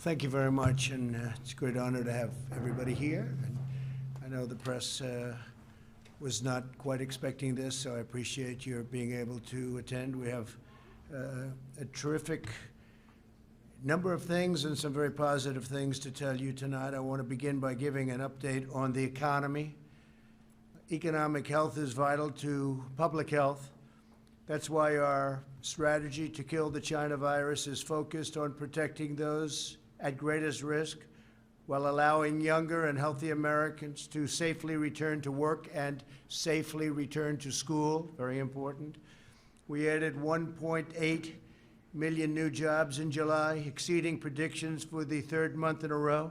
Thank you very much, and it's a great honor to have everybody here. And I know the press was not quite expecting this, so I appreciate your being able to attend. We have a terrific number of things and some very positive things to tell you tonight. I want to begin by giving an update on the economy. Economic health is vital to public health. That's why our strategy to kill the China virus is focused on protecting those at greatest risk while allowing younger and healthy Americans to safely return to work and safely return to school, very important. We added 1.8 million new jobs in July, exceeding predictions for the third month in a row,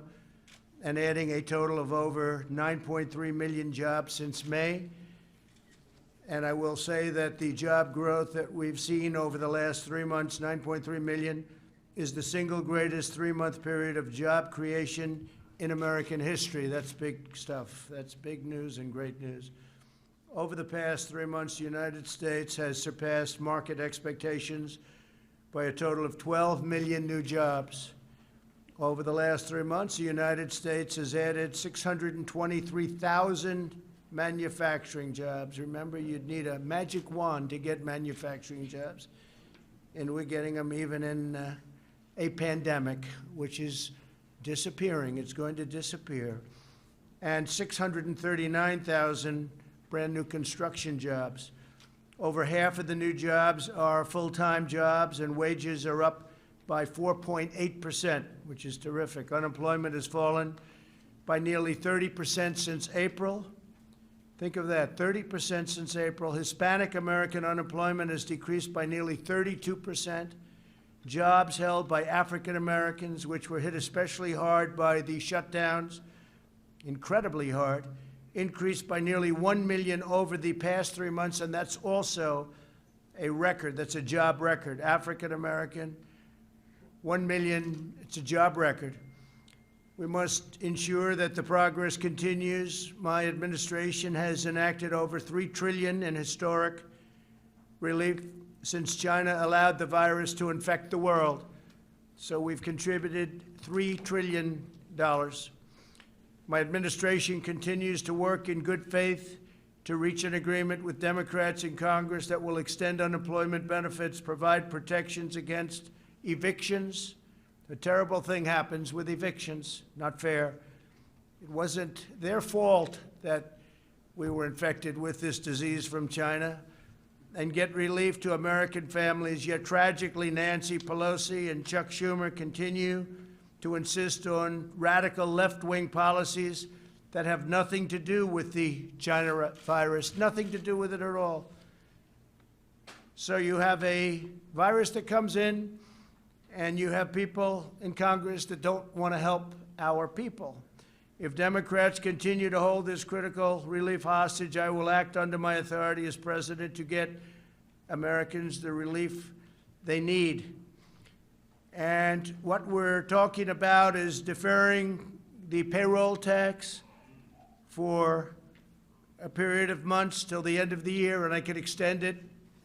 and adding a total of over 9.3 million jobs since May. And I will say that the job growth that we've seen over the last 3 months, 9.3 million, is the single greatest three-month period of job creation in American history. That's big stuff. That's big news and great news. Over the past 3 months, the United States has surpassed market expectations by a total of 12 million new jobs. Over the last 3 months, the United States has added 623,000 manufacturing jobs. Remember, you'd need a magic wand to get manufacturing jobs. And we're getting them even in a pandemic, which is disappearing. It's going to disappear. And 639,000 brand new construction jobs. Over half of the new jobs are full-time jobs, and wages are up by 4.8%, which is terrific. Unemployment has fallen by nearly 30% since April. Think of that, 30% since April. Hispanic American unemployment has decreased by nearly 32%. Jobs held by African Americans, which were hit especially hard by the shutdowns, incredibly hard, increased by nearly 1 million over the past 3 months, and that's also a record. That's a job record. African American, 1 million, it's a job record. We must ensure that the progress continues. My administration has enacted over $3 trillion in historic relief since China allowed the virus to infect the world. So we've contributed $3 trillion. My administration continues to work in good faith to reach an agreement with Democrats in Congress that will extend unemployment benefits, provide protections against evictions. A terrible thing happens with evictions, not fair. It wasn't their fault that we were infected with this disease from China. And get relief to American families. Yet tragically, Nancy Pelosi and Chuck Schumer continue to insist on radical left-wing policies that have nothing to do with the China virus, nothing to do with it at all. So you have a virus that comes in, and you have people in Congress that don't want to help our people. If Democrats continue to hold this critical relief hostage, I will act under my authority as president to get Americans the relief they need. And what we're talking about is deferring the payroll tax for a period of months till the end of the year, and I can extend it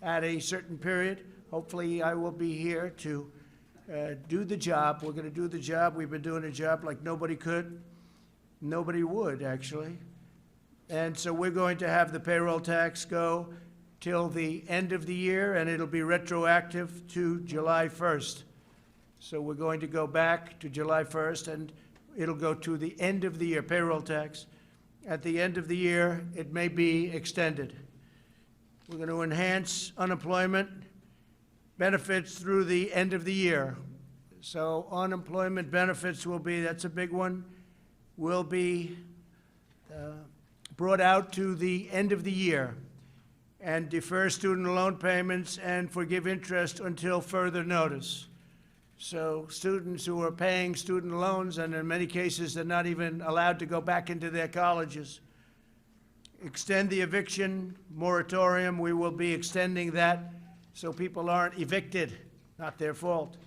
at a certain period. Hopefully, I will be here to do the job. We're going to do the job. We've been doing a job like nobody could. Nobody would, actually. And so we're going to have the payroll tax go till the end of the year, and it'll be retroactive to July 1st. So we're going to go back to July 1st, and it'll go to the end of the year, payroll tax. At the end of the year, it may be extended. We're going to enhance unemployment benefits through the end of the year. So unemployment benefits will be, that's a big one, will be brought out to the end of the year, and defer student loan payments and forgive interest until further notice. So students who are paying student loans, and in many cases they're not even allowed to go back into their colleges. Extend the eviction moratorium. We will be extending that so people aren't evicted, not their fault.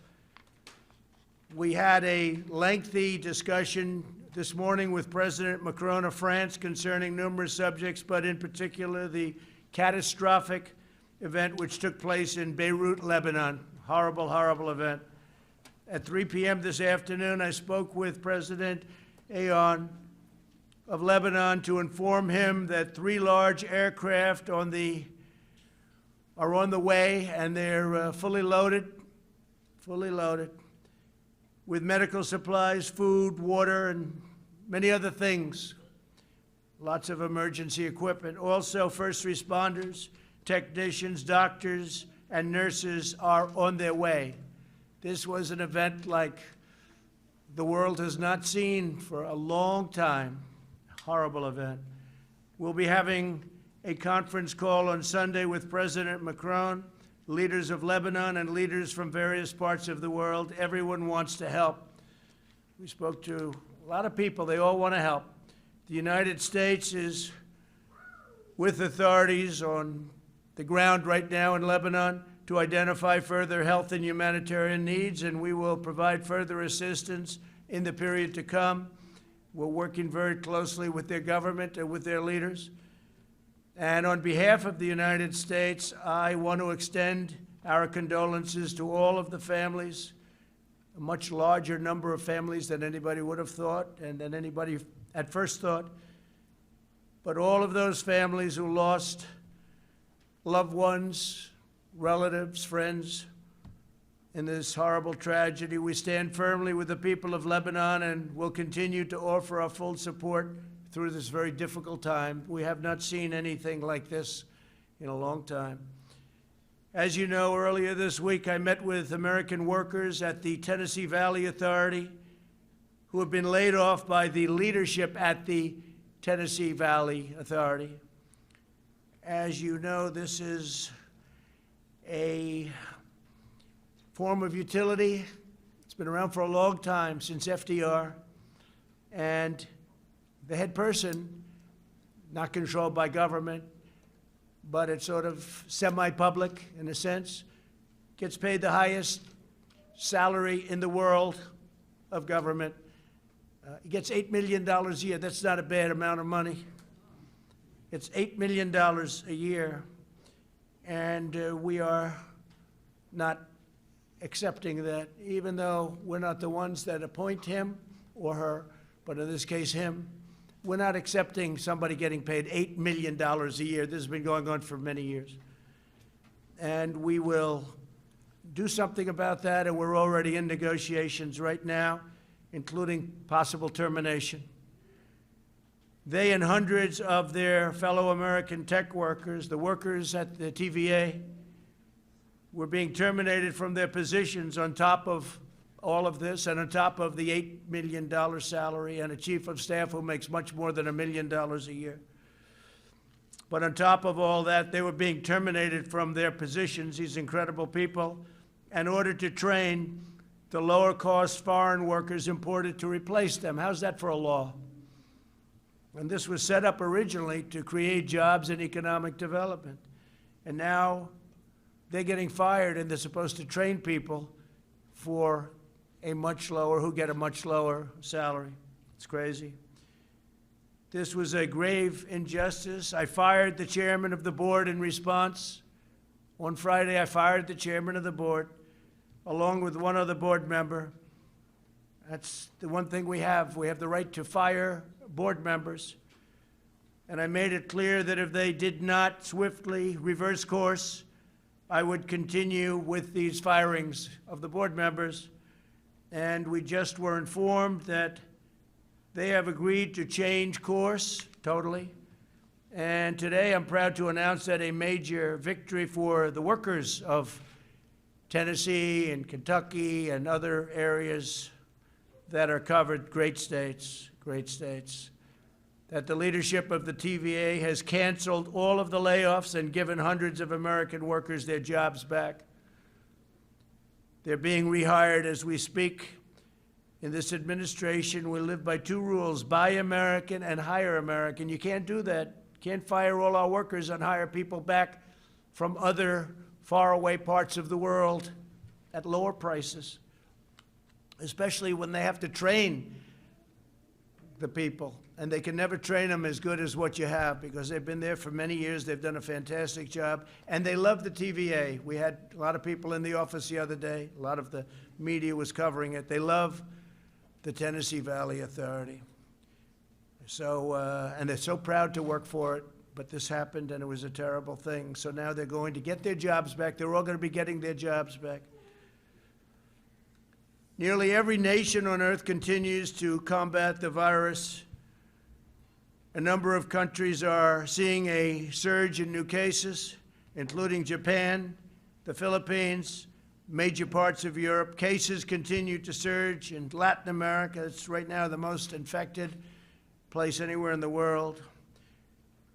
We had a lengthy discussion this morning with President Macron of France concerning numerous subjects, but in particular the catastrophic event which took place in Beirut, Lebanon. Horrible, horrible event. At 3 p.m. this afternoon, I spoke with President Aoun of Lebanon to inform him that 3 large aircraft are on the way, and they're fully loaded with medical supplies, food, water, and many other things. Lots of emergency equipment. Also, first responders, technicians, doctors, and nurses are on their way. This was an event like the world has not seen for a long time. Horrible event. We'll be having a conference call on Sunday with President Macron, leaders of Lebanon, and leaders from various parts of the world. Everyone wants to help. We spoke to a lot of people. They all want to help. The United States is with authorities on the ground right now in Lebanon to identify further health and humanitarian needs, and we will provide further assistance in the period to come. We're working very closely with their government and with their leaders. And on behalf of the United States, I want to extend our condolences to all of the families, a much larger number of families than anybody would have thought and than anybody at first thought. But all of those families who lost loved ones, relatives, friends in this horrible tragedy, we stand firmly with the people of Lebanon and will continue to offer our full support through this very difficult time. We have not seen anything like this in a long time. As you know, earlier this week, I met with American workers at the Tennessee Valley Authority who have been laid off by the leadership at the Tennessee Valley Authority. As you know, this is a form of utility. It's been around for a long time, since FDR. And the head person, not controlled by government, but it's sort of semi-public in a sense, gets paid the highest salary in the world of government. He gets $8 million a year. That's not a bad amount of money. It's $8 million a year, and we are not accepting that, even though we're not the ones that appoint him or her, but in this case him. We're not accepting somebody getting paid $8 million a year. This has been going on for many years. And we will do something about that, and we're already in negotiations right now, including possible termination. They and hundreds of their fellow American tech workers, the workers at the TVA, were being terminated from their positions on top of all of this, and on top of the $8 million salary, and a chief of staff who makes much more than $1 million a year. But on top of all that, they were being terminated from their positions, these incredible people, in order to train the lower-cost foreign workers imported to replace them. How's that for a law? And this was set up originally to create jobs and economic development. And now they're getting fired, and they're supposed to train people for who get a much lower salary. It's crazy. This was a grave injustice. I fired the chairman of the board in response. On Friday, I fired the chairman of the board, along with one other board member. That's the one thing we have. We have the right to fire board members. And I made it clear that if they did not swiftly reverse course, I would continue with these firings of the board members. And we just were informed that they have agreed to change course totally. And today I'm proud to announce that a major victory for the workers of Tennessee and Kentucky and other areas that are covered, great states, that the leadership of the TVA has canceled all of the layoffs and given hundreds of American workers their jobs back. They're being rehired as we speak. In this administration, we live by 2 rules: buy American and hire American. You can't do that. Can't fire all our workers and hire people back from other faraway parts of the world at lower prices, especially when they have to train the people, and they can never train them as good as what you have because they've been there for many years. They've done a fantastic job, and they love the TVA. We had a lot of people in the office the other day. A lot of the media was covering it. They love the Tennessee Valley Authority. So, and they're so proud to work for it, but this happened, and it was a terrible thing. So now they're going to get their jobs back. They're all going to be getting their jobs back. Nearly every nation on earth continues to combat the virus. A number of countries are seeing a surge in new cases, including Japan, the Philippines, major parts of Europe. Cases continue to surge in Latin America. It's right now the most infected place anywhere in the world.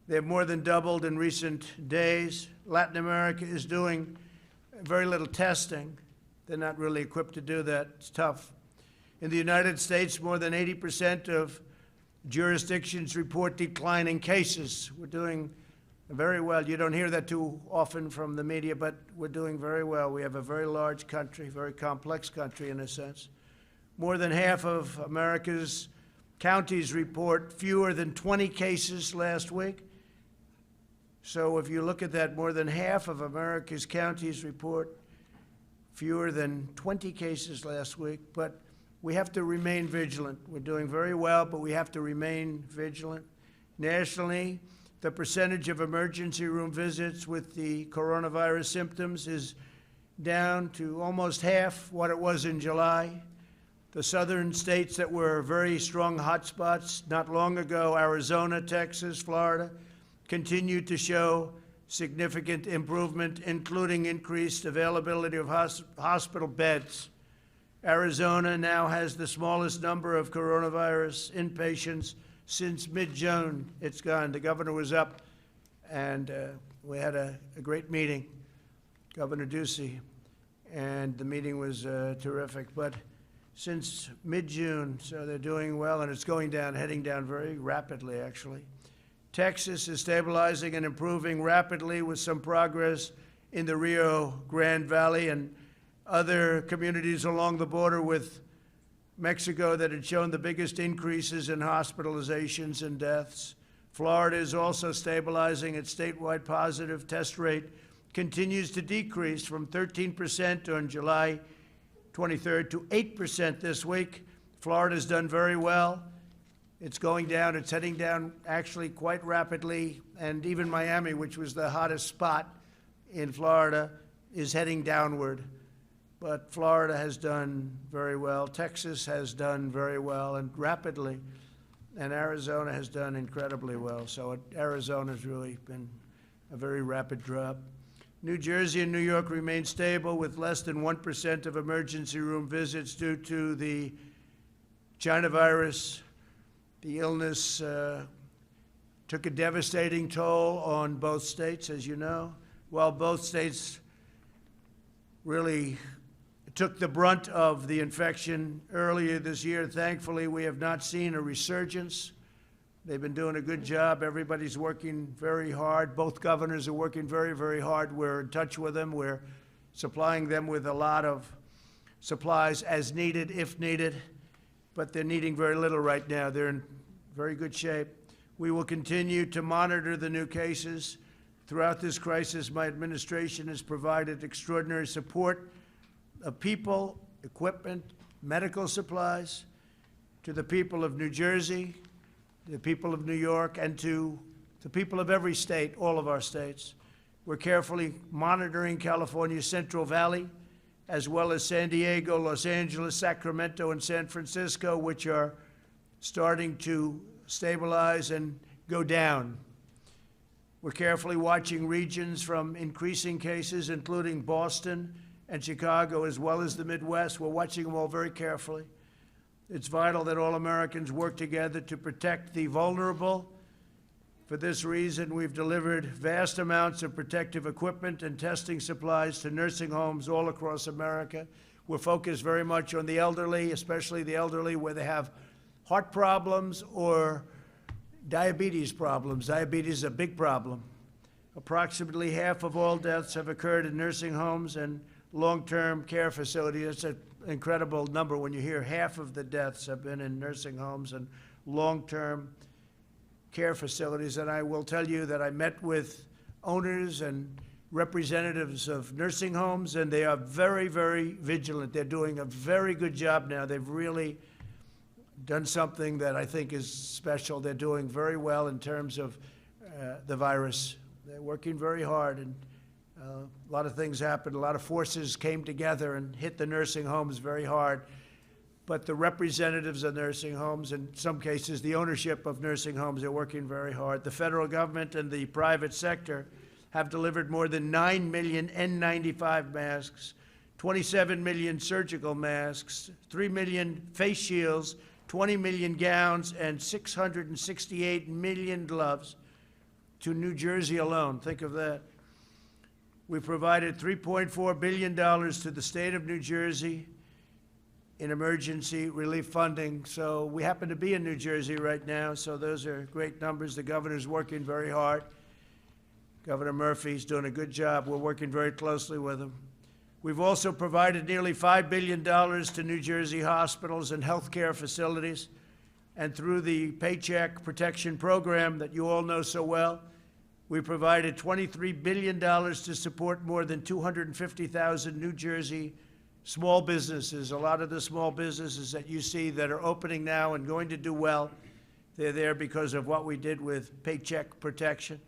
They've more than doubled in recent days. Latin America is doing very little testing. They're not really equipped to do that. It's tough. In the United States, more than 80% of jurisdictions report declining cases. We're doing very well. You don't hear that too often from the media, but we're doing very well. We have a very large country, very complex country in a sense. More than half of America's counties report fewer than 20 cases last week. So if you look at that, more than half of America's counties report fewer than 20 cases last week, but we have to remain vigilant. We're doing very well, but we have to remain vigilant. Nationally, the percentage of emergency room visits with the coronavirus symptoms is down to almost half what it was in July. The southern states that were very strong hotspots not long ago, Arizona, Texas, Florida, continue to show significant improvement, including increased availability of hospital beds. Arizona now has the smallest number of coronavirus inpatients since mid-June. It's gone. The governor was up, and we had a great meeting, Governor Ducey, and the meeting was terrific. But since mid-June, so they're doing well, and it's going down, heading down very rapidly, actually. Texas is stabilizing and improving rapidly with some progress in the Rio Grande Valley and other communities along the border with Mexico that had shown the biggest increases in hospitalizations and deaths. Florida is also stabilizing. Its statewide positive test rate continues to decrease from 13% on July 23rd to 8% this week. Florida's done very well. It's going down. It's heading down actually quite rapidly. And even Miami, which was the hottest spot in Florida, is heading downward. But Florida has done very well. Texas has done very well and rapidly. And Arizona has done incredibly well. So Arizona's really been a very rapid drop. New Jersey and New York remain stable with less than 1% of emergency room visits due to the China virus. The illness took a devastating toll on both states, as you know. While both states really took the brunt of the infection earlier this year, thankfully, we have not seen a resurgence. They've been doing a good job. Everybody's working very hard. Both governors are working very, very hard. We're in touch with them. We're supplying them with a lot of supplies as needed, if needed. But they're needing very little right now. They're in very good shape. We will continue to monitor the new cases. Throughout this crisis, my administration has provided extraordinary support of people, equipment, medical supplies to the people of New Jersey, the people of New York, and to the people of every state, all of our states. We're carefully monitoring California's Central Valley, as well as San Diego, Los Angeles, Sacramento, and San Francisco, which are starting to stabilize and go down. We're carefully watching regions from increasing cases, including Boston and Chicago, as well as the Midwest. We're watching them all very carefully. It's vital that all Americans work together to protect the vulnerable. For this reason, we've delivered vast amounts of protective equipment and testing supplies to nursing homes all across America. We're focused very much on the elderly, especially the elderly where they have heart problems or diabetes problems. Diabetes is a big problem. Approximately half of all deaths have occurred in nursing homes and long-term care facilities. That's incredible number when you hear half of the deaths have been in nursing homes and long-term care facilities. And I will tell you that I met with owners and representatives of nursing homes, and they are very, very vigilant. They're doing a very good job now. They've really done something that I think is special. They're doing very well in terms of the virus. They're working very hard, and a lot of things happened. A lot of forces came together and hit the nursing homes very hard. But the representatives of nursing homes, in some cases the ownership of nursing homes, are working very hard. The federal government and the private sector have delivered more than 9 million N95 masks, 27 million surgical masks, 3 million face shields, 20 million gowns, and 668 million gloves to New Jersey alone. Think of that. We provided $3.4 billion to the state of New Jersey in emergency relief funding. So we happen to be in New Jersey right now, so those are great numbers. The governor's working very hard. Governor Murphy's doing a good job. We're working very closely with him. We've also provided nearly $5 billion to New Jersey hospitals and healthcare facilities. And through the Paycheck Protection Program that you all know so well, we provided $23 billion to support more than 250,000 New Jersey small businesses. A lot of the small businesses that you see that are opening now and going to do well, they're there because of what we did with Paycheck Protection.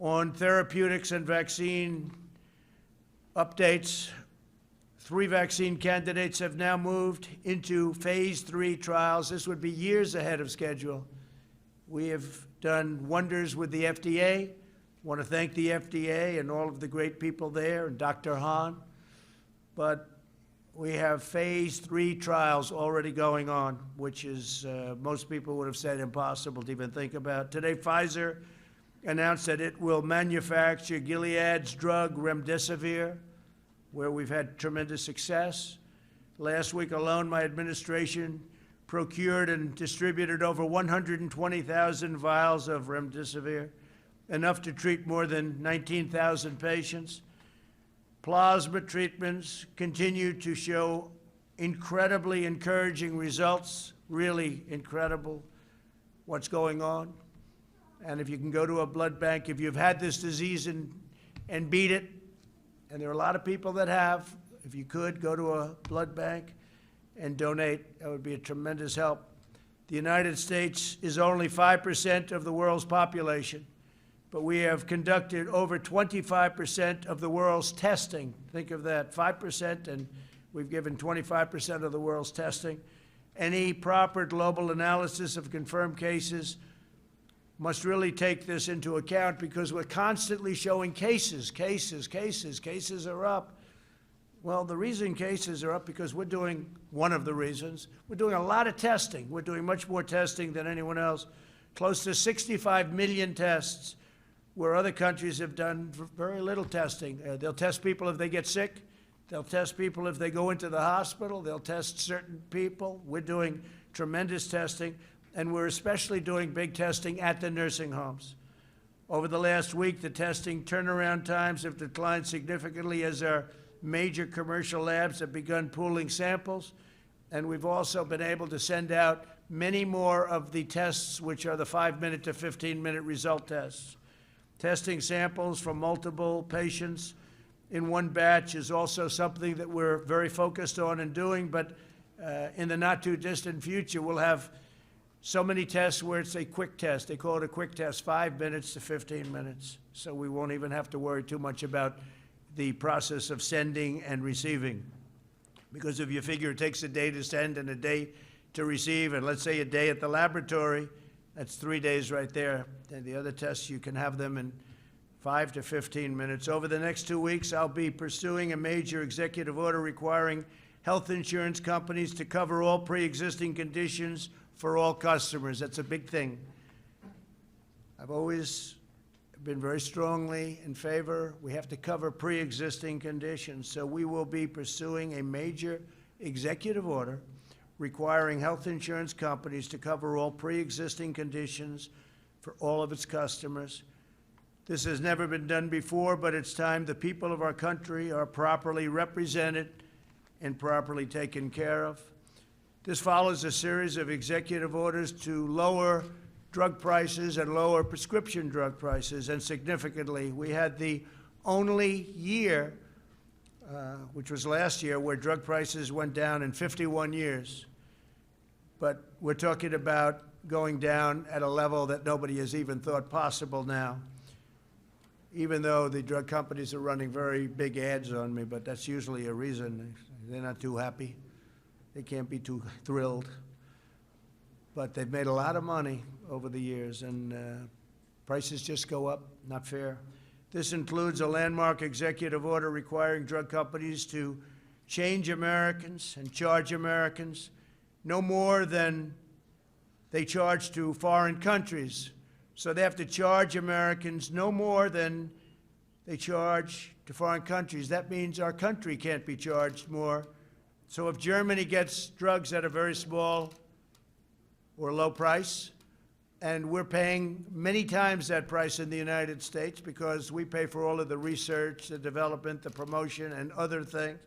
On therapeutics and vaccine updates, 3 vaccine candidates have now moved into phase 3 trials. This would be years ahead of schedule. We have done wonders with the FDA. I want to thank the FDA and all of the great people there and Dr. Hahn. But we have phase 3 trials already going on, which is, most people would have said, impossible to even think about. Today, Pfizer announced that it will manufacture Gilead's drug Remdesivir, where we've had tremendous success. Last week alone, my administration procured and distributed over 120,000 vials of Remdesivir, enough to treat more than 19,000 patients. Plasma treatments continue to show incredibly encouraging results, really incredible what's going on. And if you can go to a blood bank, if you've had this disease and beat it, and there are a lot of people that have, if you could, go to a blood bank and donate, that would be a tremendous help. The United States is only 5% of the world's population, but we have conducted over 25% of the world's testing. Think of that, 5%, and we've given 25% of the world's testing. Any proper global analysis of confirmed cases must really take this into account, because we're constantly showing cases are up. Well, the reason cases are up because we're doing, one of the reasons, we're doing a lot of testing. We're doing much more testing than anyone else. Close to 65 million tests, where other countries have done very little testing. They'll test people if they get sick. They'll test people if they go into the hospital. They'll test certain people. We're doing tremendous testing. And we're especially doing big testing at the nursing homes. Over the last week, the testing turnaround times have declined significantly as our major commercial labs have begun pooling samples. And we've also been able to send out many more of the tests, which are the 5-minute to 15-minute result tests. Testing samples from multiple patients in one batch is also something that we're very focused on and doing, but in the not-too-distant future, we'll have so many tests where it's a quick test. They call it a quick test, 5 minutes to 15 minutes. So we won't even have to worry too much about the process of sending and receiving. Because if you figure it takes a day to send and a day to receive, and let's say a day at the laboratory, that's 3 days right there. And the other tests, you can have them in 5 to 15 minutes. Over the next 2 weeks, I'll be pursuing a major executive order requiring health insurance companies to cover all pre-existing conditions for all customers. That's a big thing. I've always been very strongly in favor. We have to cover pre-existing conditions. So we will be pursuing a major executive order requiring health insurance companies to cover all pre-existing conditions for all of its customers. This has never been done before, but it's time the people of our country are properly represented and properly taken care of. This follows a series of executive orders to lower drug prices and lower prescription drug prices, and significantly. We had the only year, which was last year, where drug prices went down in 51 years. But we're talking about going down at a level that nobody has even thought possible now, even though the drug companies are running very big ads on me, but that's usually a reason. They're not too happy. They can't be too thrilled. But they've made a lot of money over the years, and prices just go up. Not fair. This includes a landmark executive order requiring drug companies to change Americans and charge Americans no more than they charge to foreign countries. So they have to charge Americans no more than they charge to foreign countries. That means our country can't be charged more. So if Germany gets drugs at a very small or low price, and we're paying many times that price in the United States because we pay for all of the research, the development, the promotion, and other things,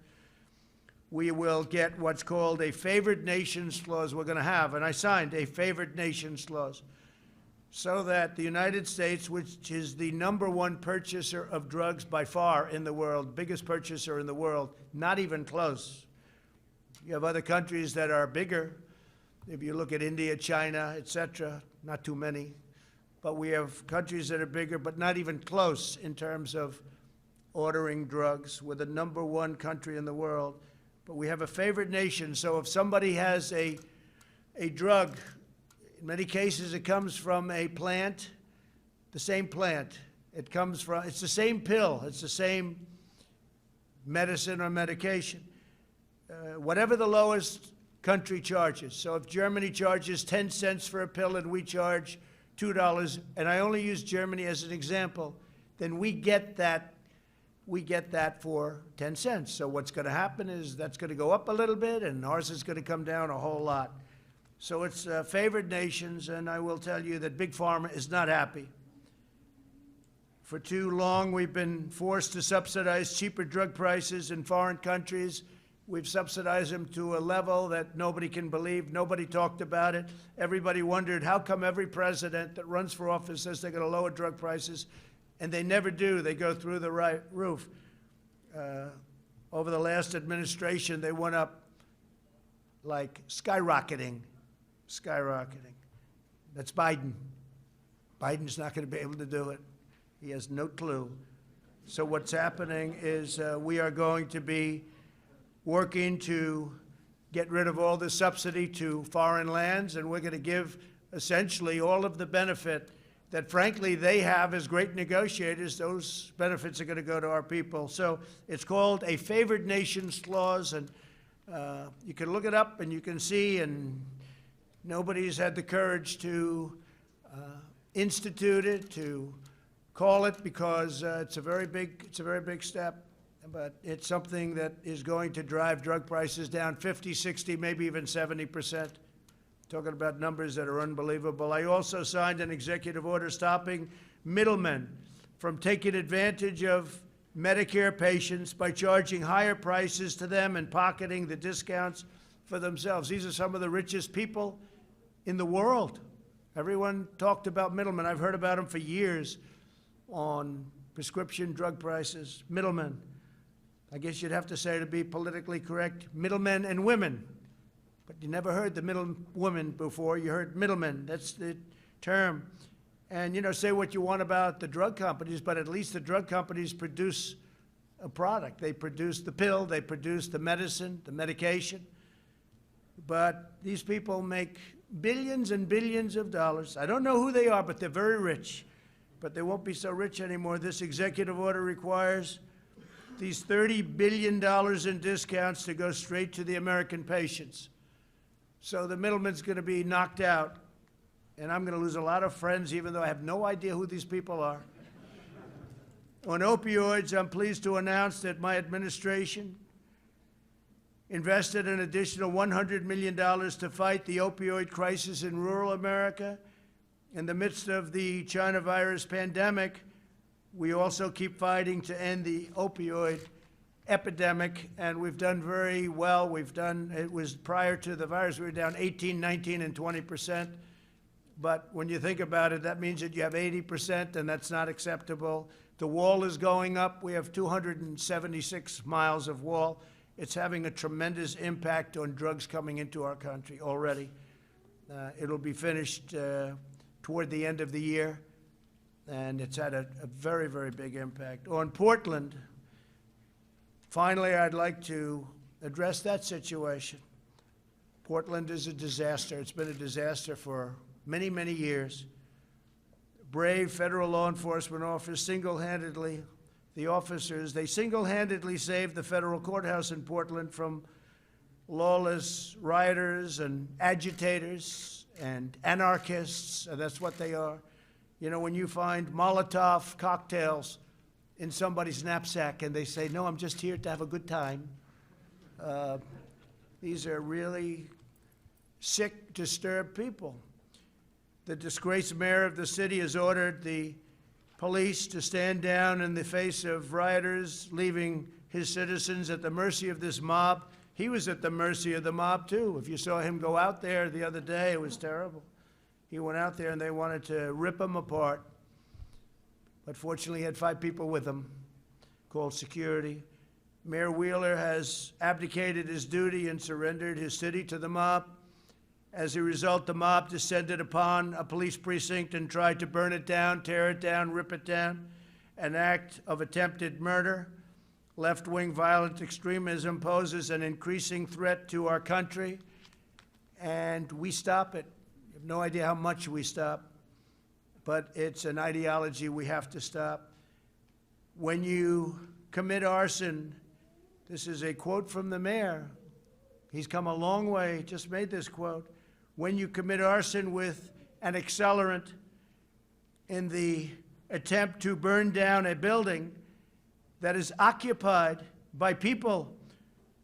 we will get what's called a favored nations clause we're going to have. And I signed a favored nations clause so that the United States, which is the #1 purchaser of drugs by far in the world, biggest purchaser in the world, not even close. You have other countries that are bigger. If you look at India, China, et cetera, not too many. But we have countries that are bigger, but not even close in terms of ordering drugs. We're the #1 country in the world. But we have a favored nation. So if somebody has a drug, in many cases it comes from a plant, the same plant. It's the same pill. It's the same medicine or medication. Whatever the lowest country charges. So if Germany charges 10 cents for a pill and we charge $2, and I only use Germany as an example, then we get that for 10 cents. So what's going to happen is that's going to go up a little bit, and ours is going to come down a whole lot. So it's favored nations, and I will tell you that Big Pharma is not happy. For too long, we've been forced to subsidize cheaper drug prices in foreign countries. We've subsidized them to a level that nobody can believe. Nobody talked about it. Everybody wondered, how come every president that runs for office says they're going to lower drug prices, and they never do. They go through the right roof. Over the last administration, they went up like skyrocketing. That's Biden. Biden's not going to be able to do it. He has no clue. So what's happening is we are going to be working to get rid of all the subsidy to foreign lands, and we're going to give essentially all of the benefit that, frankly, they have as great negotiators. Those benefits are going to go to our people. So it's called a favored nations clause, and you can look it up and you can see, and nobody's had the courage to institute it, to call it, because it's a very big step. But it's something that is going to drive drug prices down 50, 60, maybe even 70%. Talking about numbers that are unbelievable. I also signed an executive order stopping middlemen from taking advantage of Medicare patients by charging higher prices to them and pocketing the discounts for themselves. These are some of the richest people in the world. Everyone talked about middlemen. I've heard about them for years on prescription drug prices. Middlemen. I guess you'd have to say, to be politically correct, middlemen and women. But you never heard the middle woman before. You heard middlemen. That's the term. And, you know, say what you want about the drug companies, but at least the drug companies produce a product. They produce the pill. They produce the medicine, the medication. But these people make billions and billions of dollars. I don't know who they are, but they're very rich. But they won't be so rich anymore. This executive order requires these $30 billion in discounts to go straight to the American patients. So the middleman's going to be knocked out, and I'm going to lose a lot of friends, even though I have no idea who these people are. On opioids, I'm pleased to announce that my administration invested an additional $100 million to fight the opioid crisis in rural America. In the midst of the China virus pandemic, we also keep fighting to end the opioid epidemic, and we've done very well. It was prior to the virus, we were down 18, 19, and 20%. But when you think about it, that means that you have 80%, and that's not acceptable. The wall is going up. We have 276 miles of wall. It's having a tremendous impact on drugs coming into our country already. It'll be finished toward the end of the year, and it's had a very, very big impact. On Portland, finally, I'd like to address that situation. Portland is a disaster. It's been a disaster for many, many years. Brave federal law enforcement officers single-handedly, they single-handedly saved the federal courthouse in Portland from lawless rioters and agitators and anarchists, and that's what they are. You know, when you find Molotov cocktails in somebody's knapsack and they say, no, I'm just here to have a good time, these are really sick, disturbed people. The disgraced mayor of the city has ordered the police to stand down in the face of rioters, leaving his citizens at the mercy of this mob. He was at the mercy of the mob, too. If you saw him go out there the other day, it was terrible. He went out there and they wanted to rip him apart. But fortunately, he had 5 people with him, called security. Mayor Wheeler has abdicated his duty and surrendered his city to the mob. As a result, the mob descended upon a police precinct and tried to burn it down, tear it down, rip it down, an act of attempted murder. Left-wing violent extremism poses an increasing threat to our country, and we stop it. You have no idea how much we stop, but it's an ideology we have to stop. When you commit arson, this is a quote from the mayor. He's come a long way, just made this quote. When you commit arson with an accelerant in the attempt to burn down a building that is occupied by people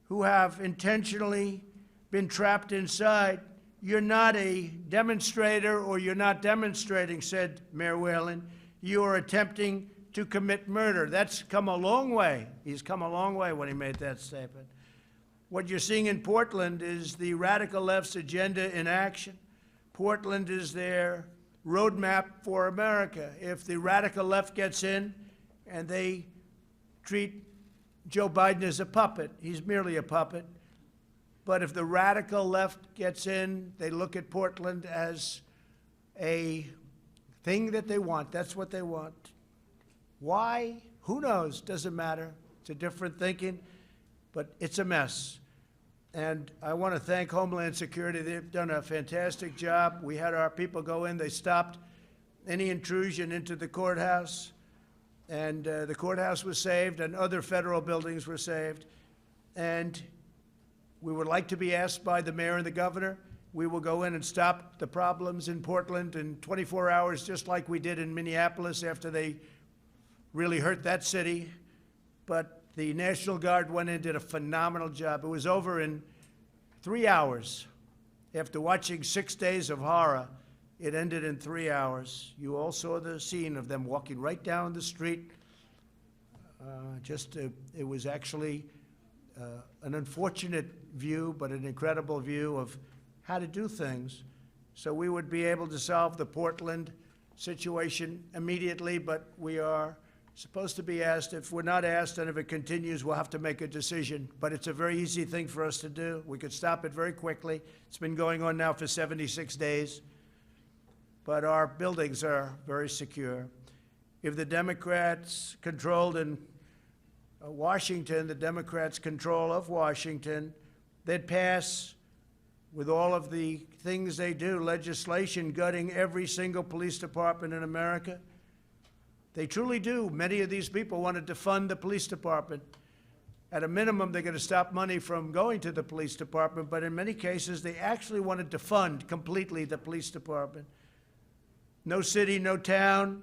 who have intentionally been trapped inside, you're not a demonstrator or you're not demonstrating, said Mayor Whelan. You are attempting to commit murder. That's come a long way. He's come a long way when he made that statement. What you're seeing in Portland is the radical left's agenda in action. Portland is their roadmap for America. If the radical left gets in and they treat Joe Biden as a puppet, he's merely a puppet. But if the radical left gets in, they look at Portland as a thing that they want. That's what they want. Why? Who knows? Doesn't matter. It's a different thinking. But it's a mess. And I want to thank Homeland Security. They've done a fantastic job. We had our people go in. They stopped any intrusion into the courthouse. And the courthouse was saved, and other federal buildings were saved. And we would like to be asked by the mayor and the governor. We will go in and stop the problems in Portland in 24 hours, just like we did in Minneapolis after they really hurt that city. But the National Guard went in and did a phenomenal job. It was over in 3 hours. After watching 6 days of horror, it ended in 3 hours. You all saw the scene of them walking right down the street. It was actually an unfortunate view, but an incredible view of how to do things. So we would be able to solve the Portland situation immediately, but we are supposed to be asked. If we're not asked, and if it continues, we'll have to make a decision. But it's a very easy thing for us to do. We could stop it very quickly. It's been going on now for 76 days. But our buildings are very secure. If the Democrats controlled in Washington, the Democrats' control of Washington, they'd pass, with all of the things they do, legislation gutting every single police department in America. They truly do. Many of these people wanted to fund the police department. At a minimum, they're going to stop money from going to the police department, but in many cases, they actually wanted to fund completely the police department. No city, no town,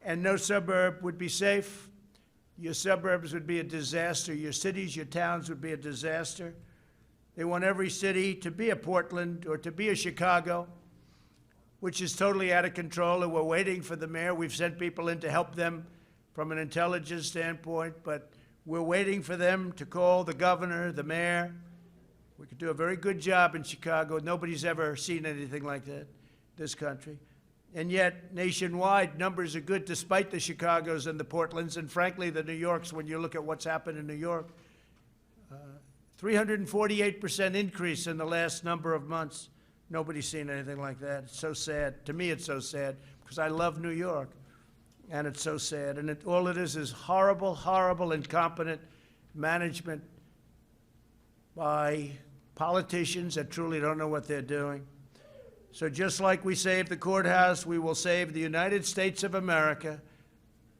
and no suburb would be safe. Your suburbs would be a disaster. Your cities, your towns would be a disaster. They want every city to be a Portland or to be a Chicago, which is totally out of control, and we're waiting for the mayor. We've sent people in to help them from an intelligence standpoint, but We're waiting for them to call the governor, the mayor. We could do a very good job in Chicago. Nobody's ever seen anything like that, this country. And yet, nationwide, numbers are good despite the Chicagos and the Portlands, and frankly, the New Yorks, when you look at what's happened in New York. 348% increase in the last number of months. Nobody's seen anything like that. It's so sad. To me, it's so sad, because I love New York. And it's so sad. And all it is horrible, horrible, incompetent management by politicians that truly don't know what they're doing. So just like we saved the courthouse, we will save the United States of America.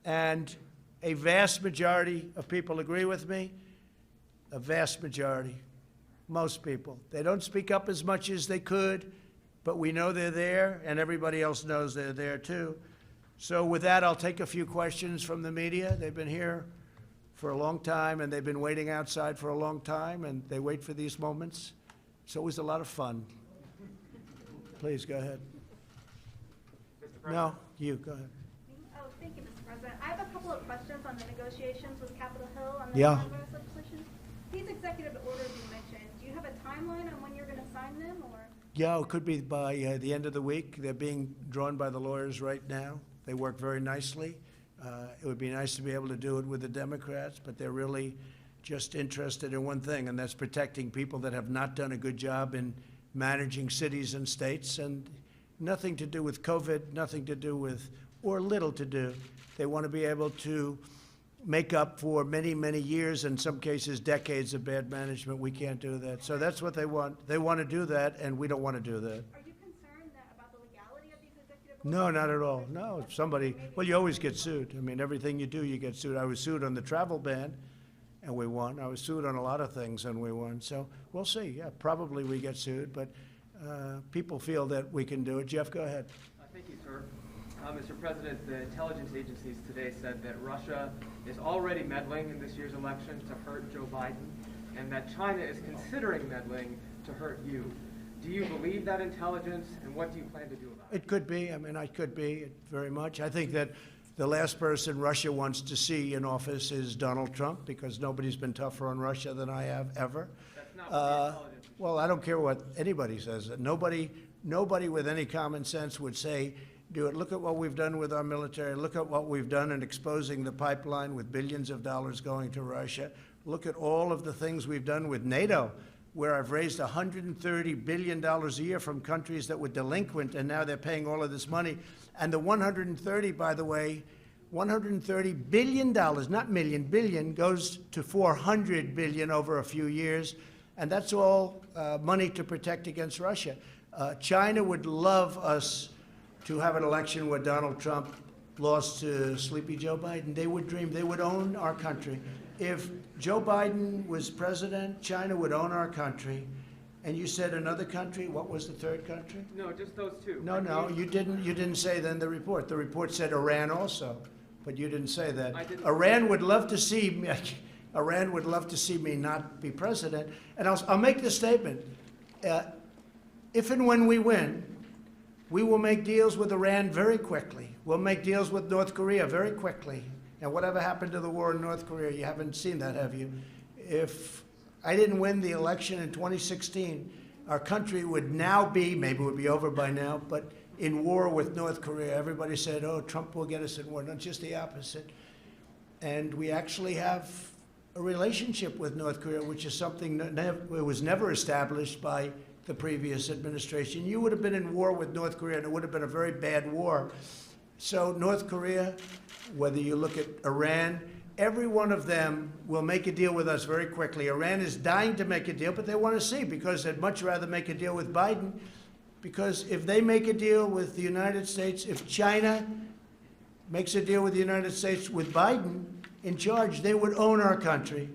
And a vast majority of people agree with me. A vast majority. Most people. They don't speak up as much as they could, but we know they're there, and everybody else knows they're there too. So with that, I'll take a few questions from the media. They've been here for a long time, and they've been waiting outside for a long time, and they wait for these moments. It's always a lot of fun. Please, go ahead. No, you, go ahead. Oh, thank you, Mr. President. I have a couple of questions on the negotiations with Capitol Hill on the Yeah. coronavirus legislation. These executive orders you mentioned, do you have a timeline on when you're going to sign them, or? Yeah, it could be by the end of the week. They're being drawn by the lawyers right now. They work very nicely. It would be nice to be able to do it with the Democrats, but they're really just interested in one thing, and that's protecting people that have not done a good job in managing cities and states, and nothing to do with COVID, nothing to do with, or little to do. They want to be able to make up for many, many years, in some cases decades of bad management. We can't do that. So that's what they want. They want to do that, and we don't want to do that. Are you concerned about the legality of these executive orders? No, not at all. No, if somebody, well, you always get sued. I mean, everything you do, you get sued. I was sued on the travel ban, and we won. I was sued on a lot of things, and we won. So we'll see. Yeah, probably we get sued, but people feel that we can do it. Jeff, go ahead. Thank you, sir. Mr. President, the intelligence agencies today said that Russia is already meddling in this year's election to hurt Joe Biden, and that China is considering meddling to hurt you. Do you believe that intelligence, and what do you plan to do about it? It could be. I mean, I could be very much. I think that the last person Russia wants to see in office is Donald Trump, because nobody's been tougher on Russia than I have ever. That's not what the intelligence is. Well, I don't care what anybody says. Nobody with any common sense would say, do it. Look at what we've done with our military. Look at what we've done in exposing the pipeline with billions of dollars going to Russia. Look at all of the things we've done with NATO, where I've raised $130 billion a year from countries that were delinquent, and now they're paying all of this money. And the 130, by the way, $130 billion, not million, billion, goes to $400 billion over a few years. And that's all money to protect against Russia. China would love us to have an election where Donald Trump lost to Sleepy Joe Biden. They would dream. They would own our country. If Joe Biden was president, China would own our country. And you said another country. What was the third country? No, just those two. No, you didn't say that in the report. The report said Iran also, but you didn't say that. I didn't. Iran would love to see me. Iran would love to see me not be president. And I'll make this statement. If and when we win, we will make deals with Iran very quickly. We'll make deals with North Korea very quickly. And whatever happened to the war in North Korea, you haven't seen that, have you? If I didn't win the election in 2016, our country would now be, maybe it would be over by now, but in war with North Korea. Everybody said, oh, Trump will get us in war. No, just the opposite. And we actually have a relationship with North Korea, which is something that was never established by the previous administration. You would have been in war with North Korea, and it would have been a very bad war. So North Korea, whether you look at Iran, every one of them will make a deal with us very quickly. Iran is dying to make a deal, but they want to see, because they'd much rather make a deal with Biden, because if they make a deal with the United States, if China makes a deal with the United States with Biden in charge, they would own our country.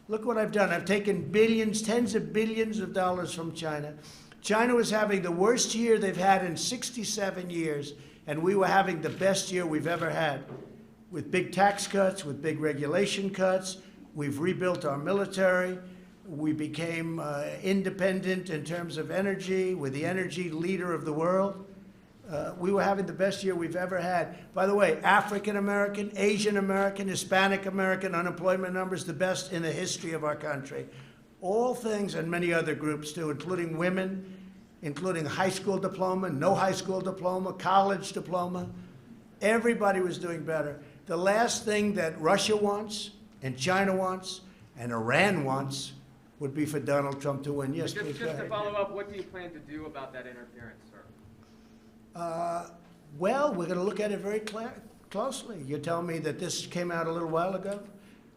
Look what I've done. I've taken billions, tens of billions of dollars from China. China was having the worst year they've had in 67 years, and we were having the best year we've ever had. With big tax cuts, with big regulation cuts, we've rebuilt our military. We became independent in terms of energy. We're the energy leader of the world. We were having the best year we've ever had. By the way, African American, Asian American, Hispanic American unemployment numbers, the best in the history of our country. All things, and many other groups too, including women, including high school diploma, no high school diploma, college diploma. Everybody was doing better. The last thing that Russia wants, and China wants, and Iran wants, would be for Donald Trump to win. Yes, please, go Just to ahead. follow up, what do you plan to do about that interference, sir? Well, we're going to look at it very closely. You're telling me that this came out a little while ago,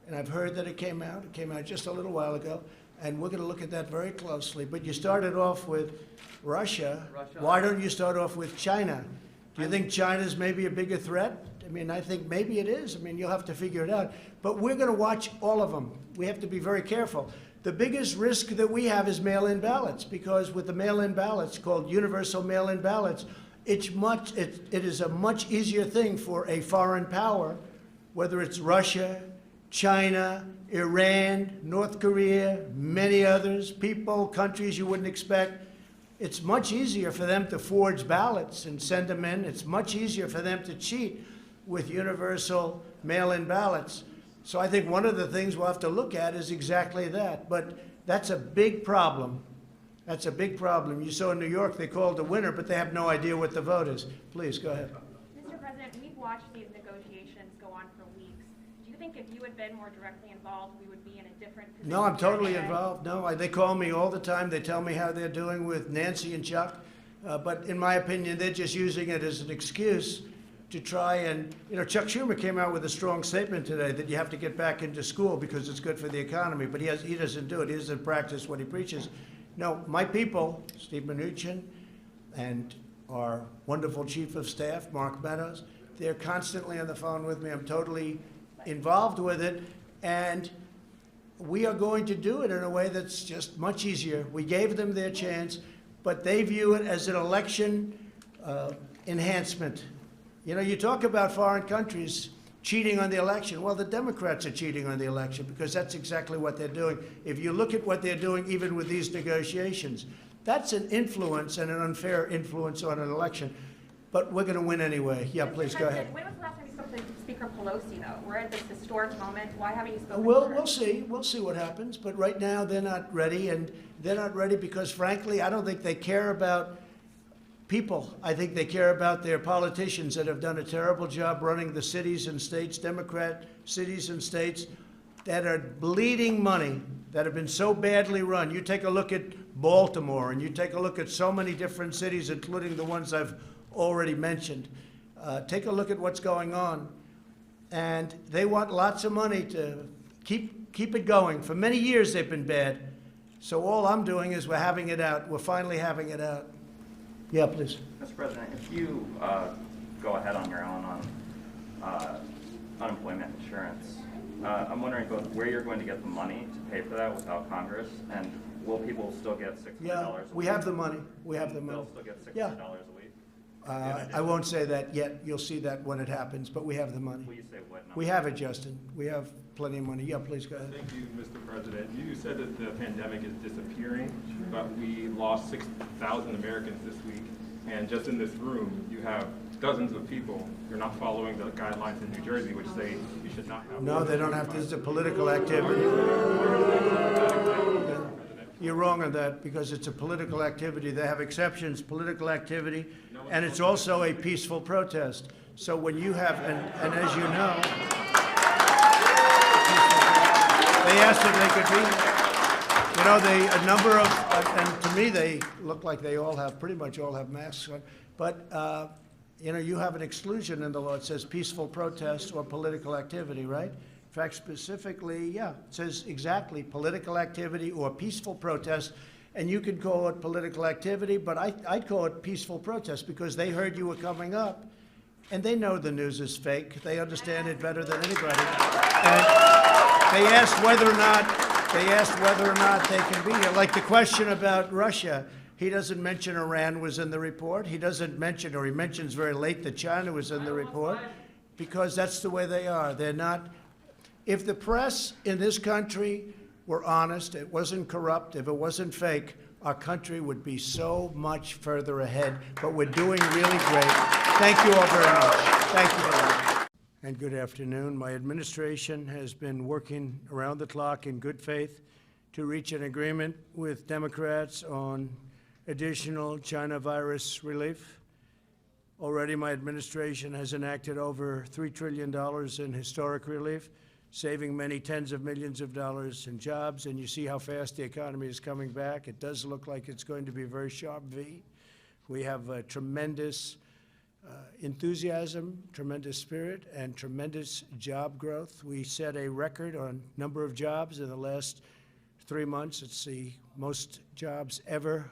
and I've heard that it came out. It came out just a little while ago, and we're going to look at that very closely. But you started off with Russia. Why don't you start off with China? Do you think China's maybe a bigger threat? I mean, I think maybe it is. I mean, you'll have to figure it out. But we're going to watch all of them. We have to be very careful. The biggest risk that we have is mail-in ballots, because with the mail-in ballots, called universal mail-in ballots, it is a much easier thing for a foreign power, whether it's Russia, China, Iran, North Korea, many others, people, countries you wouldn't expect. It's much easier for them to forge ballots and send them in. It's much easier for them to cheat with universal mail-in ballots. So I think one of the things we'll have to look at is exactly that. But that's a big problem. That's a big problem. You saw in New York, they called the winner, but they have no idea what the vote is. Please, go ahead. Mr. President, we've watched these negotiations go on for weeks. Do you think if you had been more directly involved, we would be in a different position? No, I'm totally today? involved. No, they call me all the time. They tell me how they're doing with Nancy and Chuck. But in my opinion, they're just using it as an excuse to try and, Chuck Schumer came out with a strong statement today that you have to get back into school because it's good for the economy. But he doesn't do it. He doesn't practice what he preaches. No, my people, Steve Mnuchin and our wonderful chief of staff, Mark Meadows, they're constantly on the phone with me. I'm totally involved with it. And we are going to do it in a way that's just much easier. We gave them their chance, but they view it as an election enhancement. You talk about foreign countries cheating on the election. Well, the Democrats are cheating on the election because that's exactly what they're doing. If you look at what they're doing, even with these negotiations, that's an influence and an unfair influence on an election. But we're going to win anyway. Yeah, please, go ahead. When was the last time you spoke to Speaker Pelosi, though? We're at this historic moment. Why haven't you spoken to her? We'll see. We'll see what happens. But right now, they're not ready. And they're not ready because, frankly, I don't think they care about people. I think they care about their politicians that have done a terrible job running the cities and states, Democrat cities and states, that are bleeding money, that have been so badly run. You take a look at Baltimore, and you take a look at so many different cities, including the ones I've already mentioned. Take a look at what's going on. And they want lots of money to keep it going. For many years, they've been bad. So all I'm doing is we're having it out. We're finally having it out. Yeah, please. Mr. President, if you go ahead on your own on unemployment insurance, I'm wondering both where you're going to get the money to pay for that without Congress, and will people still get $600 Yeah, a week? we have the money. We have the money. They'll still get $600 Yeah. a week? I won't say that yet. You'll see that when it happens, but we have the money. Will you say what number? We have it, Justin. We have plenty of money. Yeah, please go ahead. Thank you, Mr. President. You said that the pandemic is disappearing, but we lost 6,000 Americans this week. And just in this room, you have dozens of people. You're not following the guidelines in New Jersey, which say you should not have. No, they don't have to. This is a political activity. You're wrong on that because it's a political activity. They have exceptions, political activity, and it's also a peaceful protest. So when you have, and as you know, they asked if they could be. A number of, and to me, they look like they all have, pretty much all have masks on. But, you have an exclusion in the law. It says peaceful protest or political activity, right? In fact, specifically, yeah, it says exactly political activity or peaceful protest. And you could call it political activity, but I'd call it peaceful protest because they heard you were coming up. And they know the news is fake. They understand it better than anybody. And they asked whether or not they can be here. Like the question about Russia, he doesn't mention Iran was in the report. He doesn't mention, or he mentions very late that China was in the report, because that's the way they are. They're not. If the press in this country were honest, it wasn't corrupt, if it wasn't fake, our country would be so much further ahead, but we're doing really great. Thank you all very much. Thank you very much. And good afternoon. My administration has been working around the clock in good faith to reach an agreement with Democrats on additional China virus relief. Already, my administration has enacted over $3 trillion in historic relief, saving many tens of millions of dollars in jobs. And you see how fast the economy is coming back. It does look like it's going to be a very sharp V. We have tremendous enthusiasm, tremendous spirit, and tremendous job growth. We set a record on number of jobs in the last 3 months. It's the most jobs ever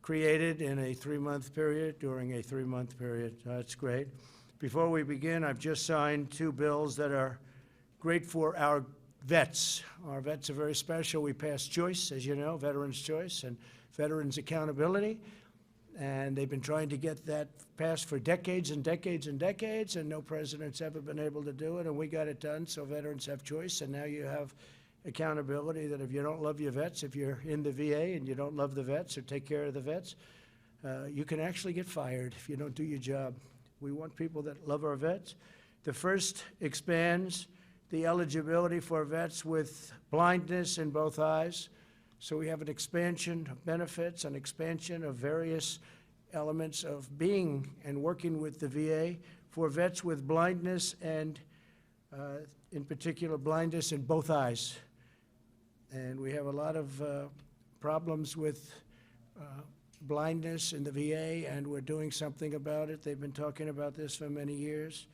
created in a 3-month period, during a 3-month period. That's great. Before we begin, I've just signed 2 bills that are great for our vets. Our vets are very special. We passed Choice, as you know, Veterans Choice, and Veterans Accountability. And they've been trying to get that passed for decades and decades and decades, and no president's ever been able to do it, and we got it done, so veterans have choice, and now you have accountability that if you don't love your vets, if you're in the VA and you don't love the vets or take care of the vets, you can actually get fired if you don't do your job. We want people that love our vets. The first expands the eligibility for vets with blindness in both eyes. So we have an expansion of benefits, an expansion of various elements of being and working with the VA for vets with blindness and, in particular, blindness in both eyes. And we have a lot of problems with blindness in the VA, and we're doing something about it. They've been talking about this for many years.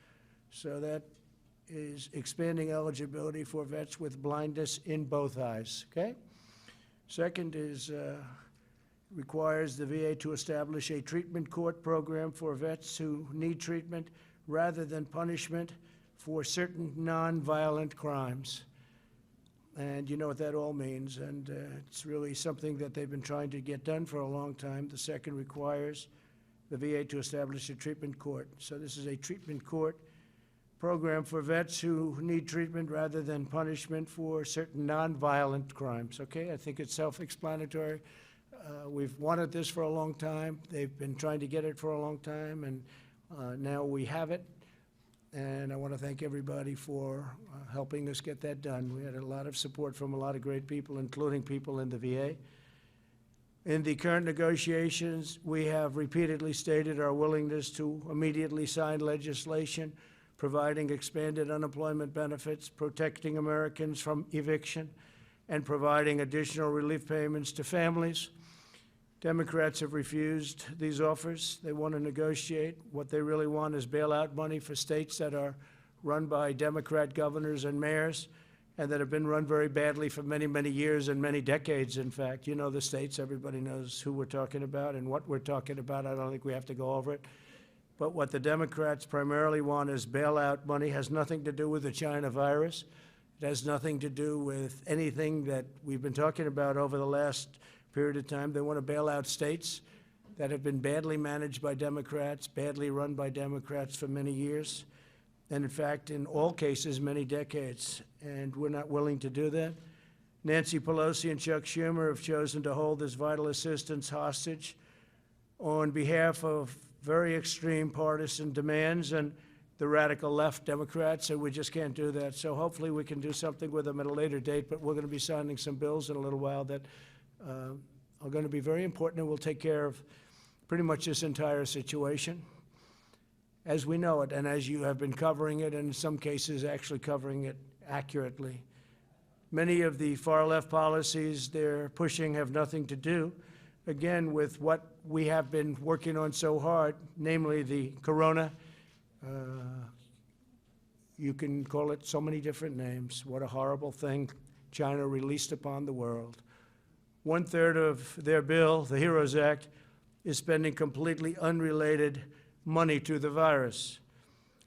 So that is expanding eligibility for vets with blindness in both eyes, okay? Second is requires the VA to establish a treatment court program for vets who need treatment rather than punishment for certain nonviolent crimes. And you know what that all means, and it's really something that they've been trying to get done for a long time. The second requires the VA to establish a treatment court. So this is a treatment court program for vets who need treatment rather than punishment for certain nonviolent crimes, okay? I think it's self-explanatory. We've wanted this for a long time. They've been trying to get it for a long time, and now we have it. And I want to thank everybody for helping us get that done. We had a lot of support from a lot of great people, including people in the VA. In the current negotiations, we have repeatedly stated our willingness to immediately sign legislation providing expanded unemployment benefits, protecting Americans from eviction, and providing additional relief payments to families. Democrats have refused these offers. They want to negotiate. What they really want is bailout money for states that are run by Democrat governors and mayors and that have been run very badly for many, many years and many decades, in fact. You know the states. Everybody knows who we're talking about and what we're talking about. I don't think we have to go over it. But what the Democrats primarily want is bailout money. It has nothing to do with the China virus. It has nothing to do with anything that we've been talking about over the last period of time. They want to bail out states that have been badly managed by Democrats, badly run by Democrats for many years, and in fact, in all cases, many decades. And we're not willing to do that. Nancy Pelosi and Chuck Schumer have chosen to hold this vital assistance hostage on behalf of very extreme partisan demands and the radical left Democrats, and we just can't do that. So hopefully we can do something with them at a later date, but we're going to be signing some bills in a little while that are going to be very important and will take care of pretty much this entire situation as we know it and as you have been covering it, and in some cases actually covering it accurately. Many of the far-left policies they're pushing have nothing to do, again, with what we have been working on so hard, namely the corona. You can call it so many different names. What a horrible thing China released upon the world. 1/3 of their bill, the HEROES Act, is spending completely unrelated money to the virus.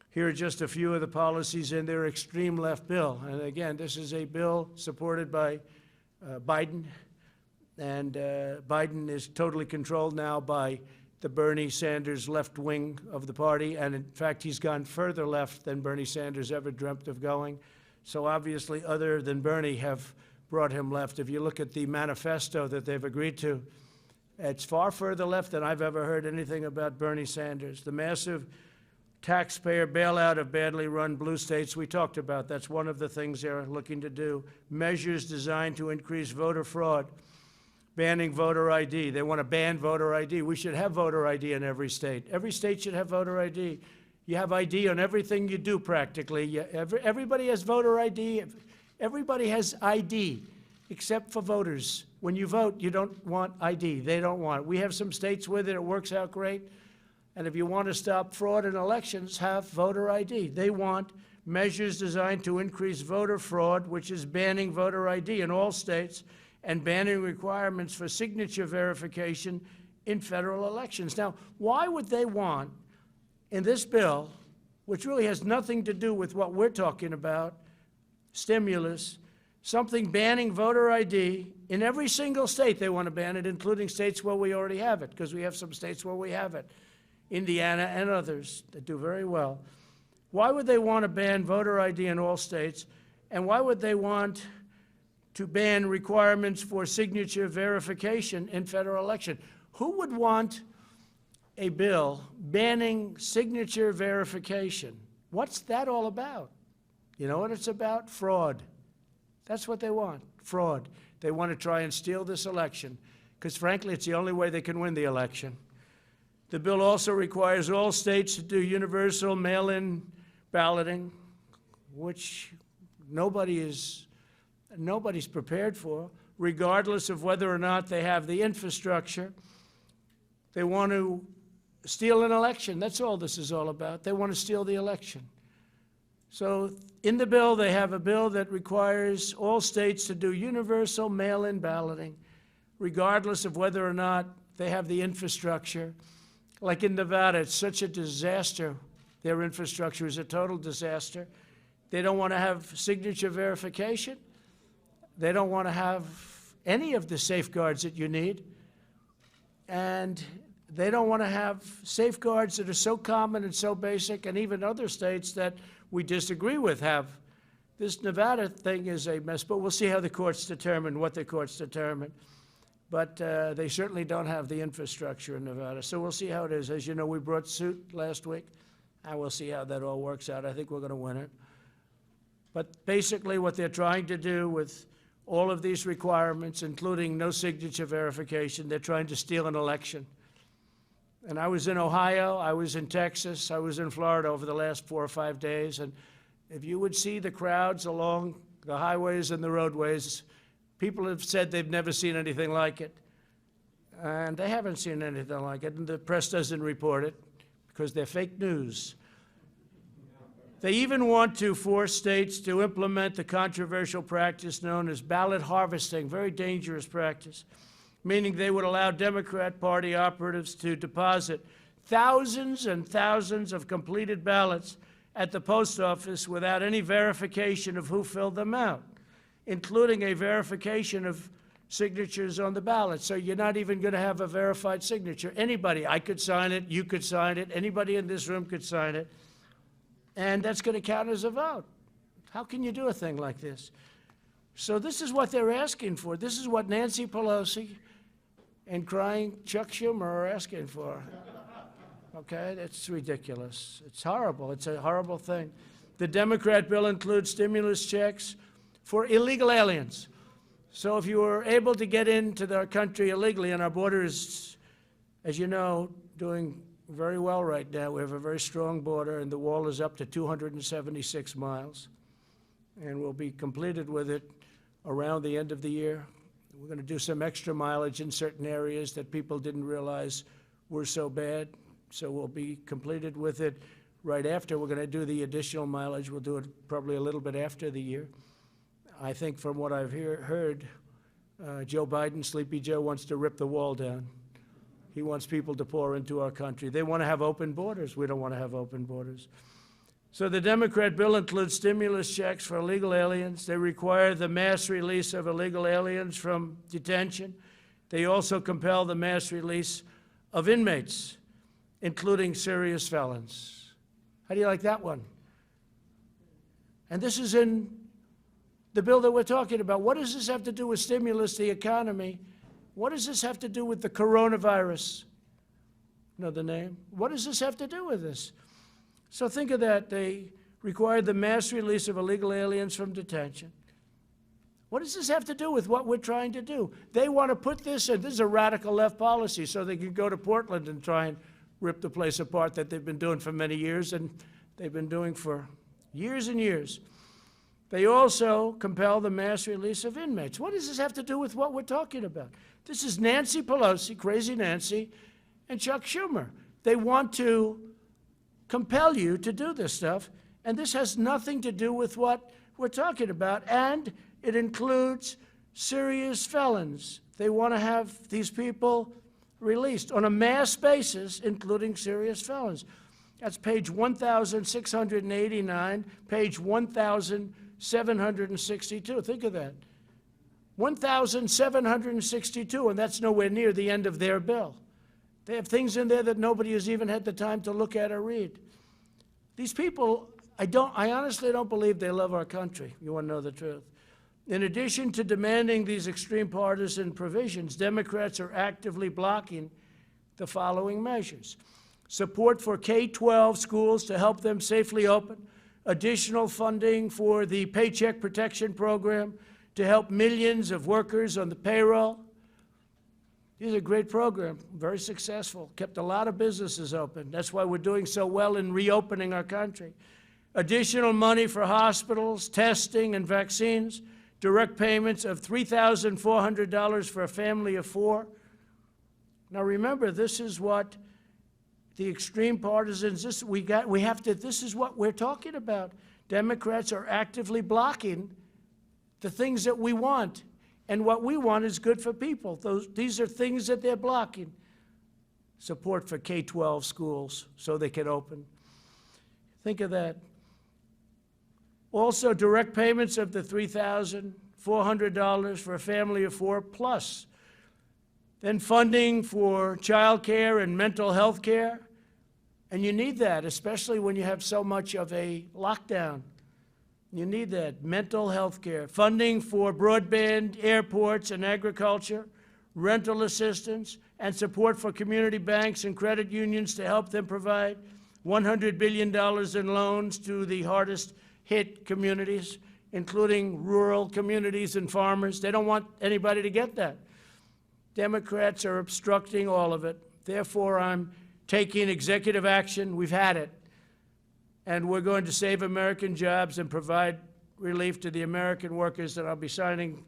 Here are just a few of the policies in their extreme left bill. And again, this is a bill supported by Biden, and Biden is totally controlled now by the Bernie Sanders left wing of the party, and in fact, he's gone further left than Bernie Sanders ever dreamt of going. So obviously, other than Bernie have brought him left. If you look at the manifesto that they've agreed to, It's far further left than I've ever heard anything about Bernie Sanders. The massive taxpayer bailout of badly run blue states we talked about. That's one of the things they're looking to do. Measures designed to increase voter fraud, banning voter ID. They want to ban voter ID. We should have voter ID in every state. Every state should have voter ID. You have ID on everything you do practically. Everybody has voter ID. Everybody has ID except for voters. When you vote, you don't want ID. They don't want it. We have some states with it. It works out great. And if you want to stop fraud in elections, have voter ID. They want measures designed to increase voter fraud, which is banning voter ID in all states and banning requirements for signature verification in federal elections. Now, why would they want, in this bill, which really has nothing to do with what we're talking about, stimulus, something banning voter ID in every single state? They want to ban it, including states where we already have it, because we have some states where we have it. Indiana and others that do very well. Why would they want to ban voter ID in all states? And why would they want to ban requirements for signature verification in federal election? Who would want a bill banning signature verification? What's that all about? You know what it's about? Fraud. That's what they want, fraud. They want to try and steal this election, because frankly, it's the only way they can win the election. The bill also requires all states to do universal mail-in balloting, which nobody's prepared for, regardless of whether or not they have the infrastructure. They want to steal an election. That's all this is all about. They want to steal the election. So in the bill, they have a bill that requires all states to do universal mail-in balloting, regardless of whether or not they have the infrastructure. Like in Nevada, it's such a disaster. Their infrastructure is a total disaster. They don't want to have signature verification. They don't want to have any of the safeguards that you need. And they don't want to have safeguards that are so common and so basic, and even other states that we disagree with have. This Nevada thing is a mess, but we'll see how the courts determine what the courts determine. But they certainly don't have the infrastructure in Nevada. So we'll see how it is. As you know, we brought suit last week, and we'll see how that all works out. I think we're going to win it. But basically what they're trying to do with all of these requirements, including no signature verification, they're trying to steal an election. And I was in Ohio, I was in Texas, I was in Florida over the last 4 or 5 days, and if you would see the crowds along the highways and the roadways, people have said they've never seen anything like it. And they haven't seen anything like it, and the press doesn't report it because they're fake news. They even want to force states to implement the controversial practice known as ballot harvesting, very dangerous practice, meaning they would allow Democrat Party operatives to deposit thousands and thousands of completed ballots at the post office without any verification of who filled them out, including a verification of signatures on the ballot. So you're not even going to have a verified signature. Anybody, I could sign it, you could sign it, anybody in this room could sign it, and that's going to count as a vote. How can you do a thing like this? So this is what they're asking for. This is what Nancy Pelosi and crying Chuck Schumer are asking for. Okay, that's ridiculous. It's horrible. It's a horrible thing. The Democrat bill includes stimulus checks for illegal aliens. So if you were able to get into our country illegally, and our border is, as you know, doing very well right now. We have a very strong border, and the wall is up to 276 miles. And we'll be completed with it around the end of the year. We're going to do some extra mileage in certain areas that people didn't realize were so bad. So we'll be completed with it right after. We're going to do the additional mileage. We'll do it probably a little bit after the year. I think from what I've heard, Joe Biden, Sleepy Joe, wants to rip the wall down. He wants people to pour into our country. They want to have open borders. We don't want to have open borders. So the Democrat bill includes stimulus checks for illegal aliens. They require the mass release of illegal aliens from detention. They also compel the mass release of inmates, including serious felons. How do you like that one? And this is in the bill that we're talking about. What does this have to do with stimulus, the economy, What does this have to do with the coronavirus? Another name. What does this have to do with this? So think of that. They required the mass release of illegal aliens from detention. What does this have to do with what we're trying to do? They want to put this in. This is a radical left policy, so they can go to Portland and try and rip the place apart that they've been doing for many years, and they've been doing for years and years. They also compel the mass release of inmates. What does this have to do with what we're talking about? This is Nancy Pelosi, Crazy Nancy, and Chuck Schumer. They want to compel you to do this stuff, and this has nothing to do with what we're talking about, and it includes serious felons. They want to have these people released on a mass basis, including serious felons. That's page 1,689, page 1,762. Think of that. 1,762, and that's nowhere near the end of their bill. They have things in there that nobody has even had the time to look at or read. These people, I honestly don't believe they love our country. You want to know the truth. In addition to demanding these extreme partisan provisions, Democrats are actively blocking the following measures: support for K-12 schools to help them safely open, additional funding for the Paycheck Protection Program to help millions of workers on the payroll. These are a great program, very successful, kept a lot of businesses open. That's why we're doing so well in reopening our country. Additional money for hospitals, testing, and vaccines. Direct payments of $3,400 for a family of 4. Now remember, this is what the extreme partisans, this is what we're talking about. Democrats are actively blocking the things that we want. And what we want is good for people. These are things that they're blocking. Support for K-12 schools so they can open. Think of that. Also, direct payments of the $3,400 for a family of 4 plus. Then funding for child care and mental health care. And you need that, especially when you have so much of a lockdown. You need that. Mental health care. Funding for broadband, airports, and agriculture. Rental assistance, and support for community banks and credit unions to help them provide $100 billion in loans to the hardest hit communities, including rural communities and farmers. They don't want anybody to get that. Democrats are obstructing all of it. Therefore, I'm taking executive action. We've had it. And we're going to save American jobs and provide relief to the American workers, and I'll be signing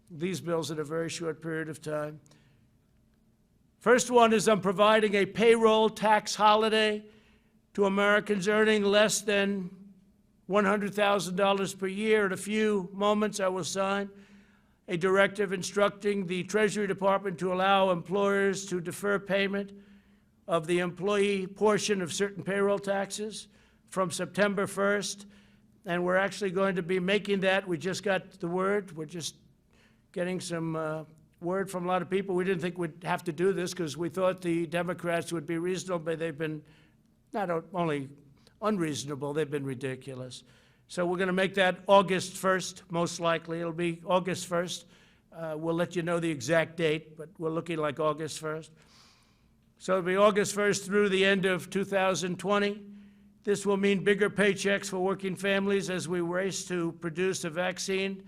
these bills in a very short period of time. First one is I'm providing a payroll tax holiday to Americans earning less than $100,000 per year. In a few moments, I will sign a directive instructing the Treasury Department to allow employers to defer payment of the employee portion of certain payroll taxes from September 1st, and we're actually going to be making that. We just got the word. We're just getting some word from a lot of people. We didn't think we'd have to do this because we thought the Democrats would be reasonable, but they've been not only unreasonable, they've been ridiculous. So we're going to make that August 1st, most likely. It'll be August 1st. We'll let you know the exact date, but we're looking like August 1st. So it'll be August 1st through the end of 2020. This will mean bigger paychecks for working families as we race to produce a vaccine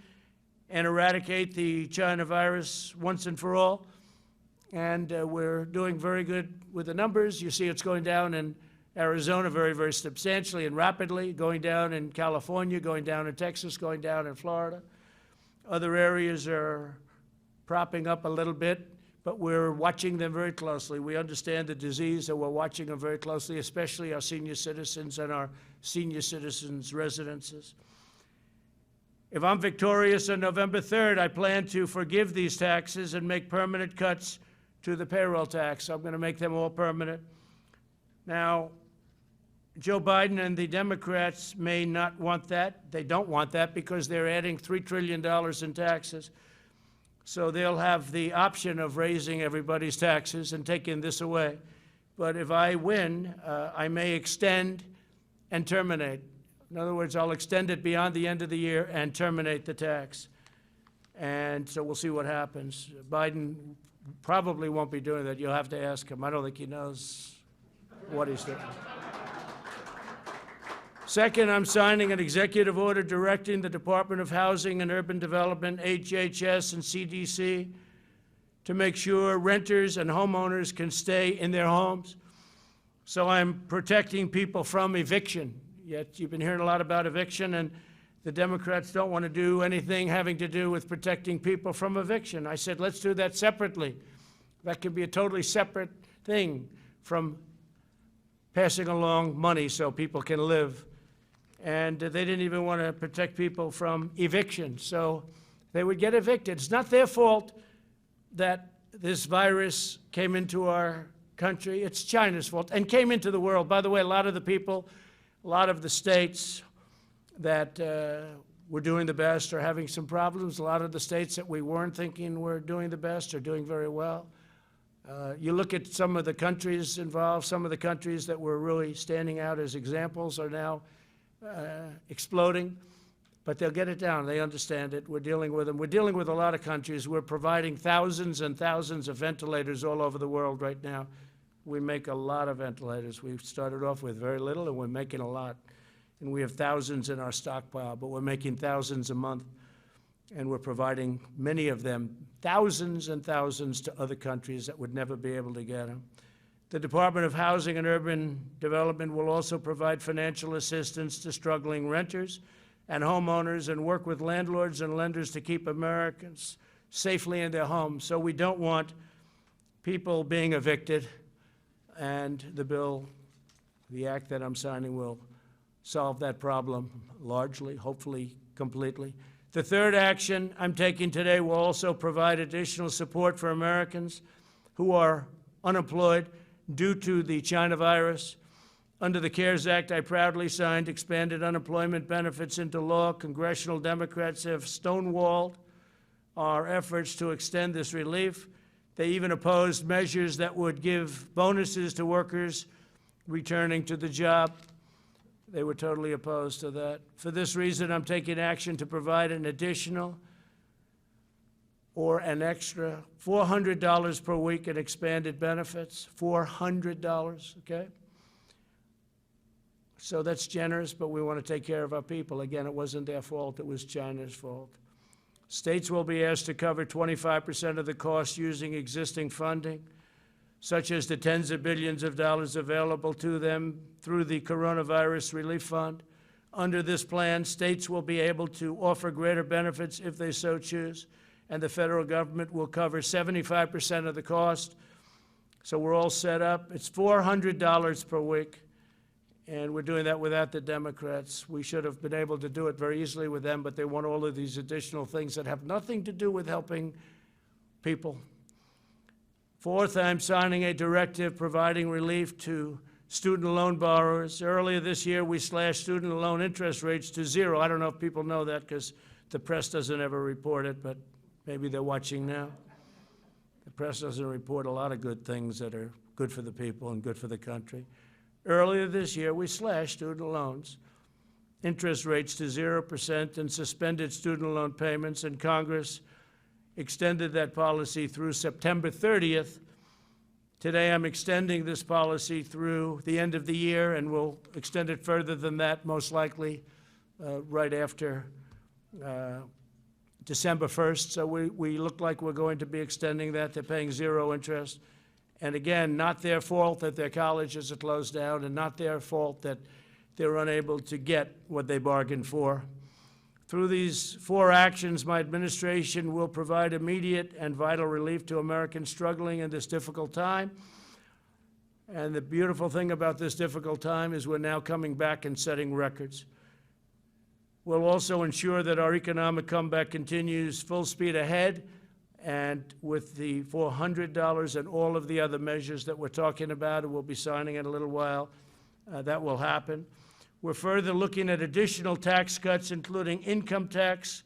and eradicate the China virus once and for all. And we're doing very good with the numbers. You see it's going down in Arizona very, very substantially and rapidly, going down in California, going down in Texas, going down in Florida. Other areas are propping up a little bit, but we're watching them very closely. We understand the disease, and we're watching them very closely, especially our senior citizens and our senior citizens' residences. If I'm victorious on November 3rd, I plan to forgive these taxes and make permanent cuts to the payroll tax. I'm going to make them all permanent. Now, Joe Biden and the Democrats may not want that. They don't want that because they're adding $3 trillion in taxes. So they'll have the option of raising everybody's taxes and taking this away. But if I win, I may extend and terminate. In other words, I'll extend it beyond the end of the year and terminate the tax. And so we'll see what happens. Biden probably won't be doing that. You'll have to ask him. I don't think he knows what he's doing. Second, I'm signing an executive order directing the Department of Housing and Urban Development, HHS, and CDC to make sure renters and homeowners can stay in their homes. So I'm protecting people from eviction. Yet you've been hearing a lot about eviction, and the Democrats don't want to do anything having to do with protecting people from eviction. I said, let's do that separately. That could be a totally separate thing from passing along money so people can live. And they didn't even want to protect people from eviction, so they would get evicted. It's not their fault that this virus came into our country. It's China's fault, and came into the world. By the way, a lot of the people, a lot of the states that were doing the best are having some problems. A lot of the states that we weren't thinking were doing the best are doing very well. You look at some of the countries involved, some of the countries that were really standing out as examples are now exploding, but they'll get it down. They understand it. We're dealing with them. We're dealing with a lot of countries. We're providing thousands and thousands of ventilators all over the world right now. We make a lot of ventilators. We've started off with very little, and we're making a lot. And we have thousands in our stockpile, but we're making thousands a month, and we're providing many of them, thousands and thousands, to other countries that would never be able to get them. The Department of Housing and Urban Development will also provide financial assistance to struggling renters and homeowners and work with landlords and lenders to keep Americans safely in their homes. So we don't want people being evicted, and the bill, the act that I'm signing, will solve that problem largely, hopefully completely. The third action I'm taking today will also provide additional support for Americans who are unemployed due to the China virus. Under the CARES Act, I proudly signed expanded unemployment benefits into law. Congressional Democrats have stonewalled our efforts to extend this relief. They even opposed measures that would give bonuses to workers returning to the job. They were totally opposed to that. For this reason, I'm taking action to provide an additional or an extra $400 per week in expanded benefits, $400, okay? So that's generous, but we want to take care of our people. Again, it wasn't their fault, it was China's fault. States will be asked to cover 25% of the cost using existing funding, such as the tens of billions of dollars available to them through the Coronavirus Relief Fund. Under this plan, states will be able to offer greater benefits if they so choose, and the federal government will cover 75% of the cost. So we're all set up. It's $400 per week, and we're doing that without the Democrats. We should have been able to do it very easily with them, but they want all of these additional things that have nothing to do with helping people. Fourth, I'm signing a directive providing relief to student loan borrowers. Earlier this year, we slashed student loan interest rates to zero. I don't know if people know that because the press doesn't ever report it, but maybe they're watching now. The press doesn't report a lot of good things that are good for the people and good for the country. Earlier this year, we slashed student loans, interest rates to 0%, and suspended student loan payments, and Congress extended that policy through September 30th. Today, I'm extending this policy through the end of the year, and we'll extend it further than that, most likely right after December 1st. So we look like we're going to be extending that. They're paying zero interest. And again, not their fault that their colleges are closed down, and not their fault that they're unable to get what they bargained for. Through these four actions, my administration will provide immediate and vital relief to Americans struggling in this difficult time. And the beautiful thing about this difficult time is we're now coming back and setting records. We'll also ensure that our economic comeback continues full speed ahead, and with the $400 and all of the other measures that we're talking about, and we'll be signing in a little while, that will happen. We're further looking at additional tax cuts, including income tax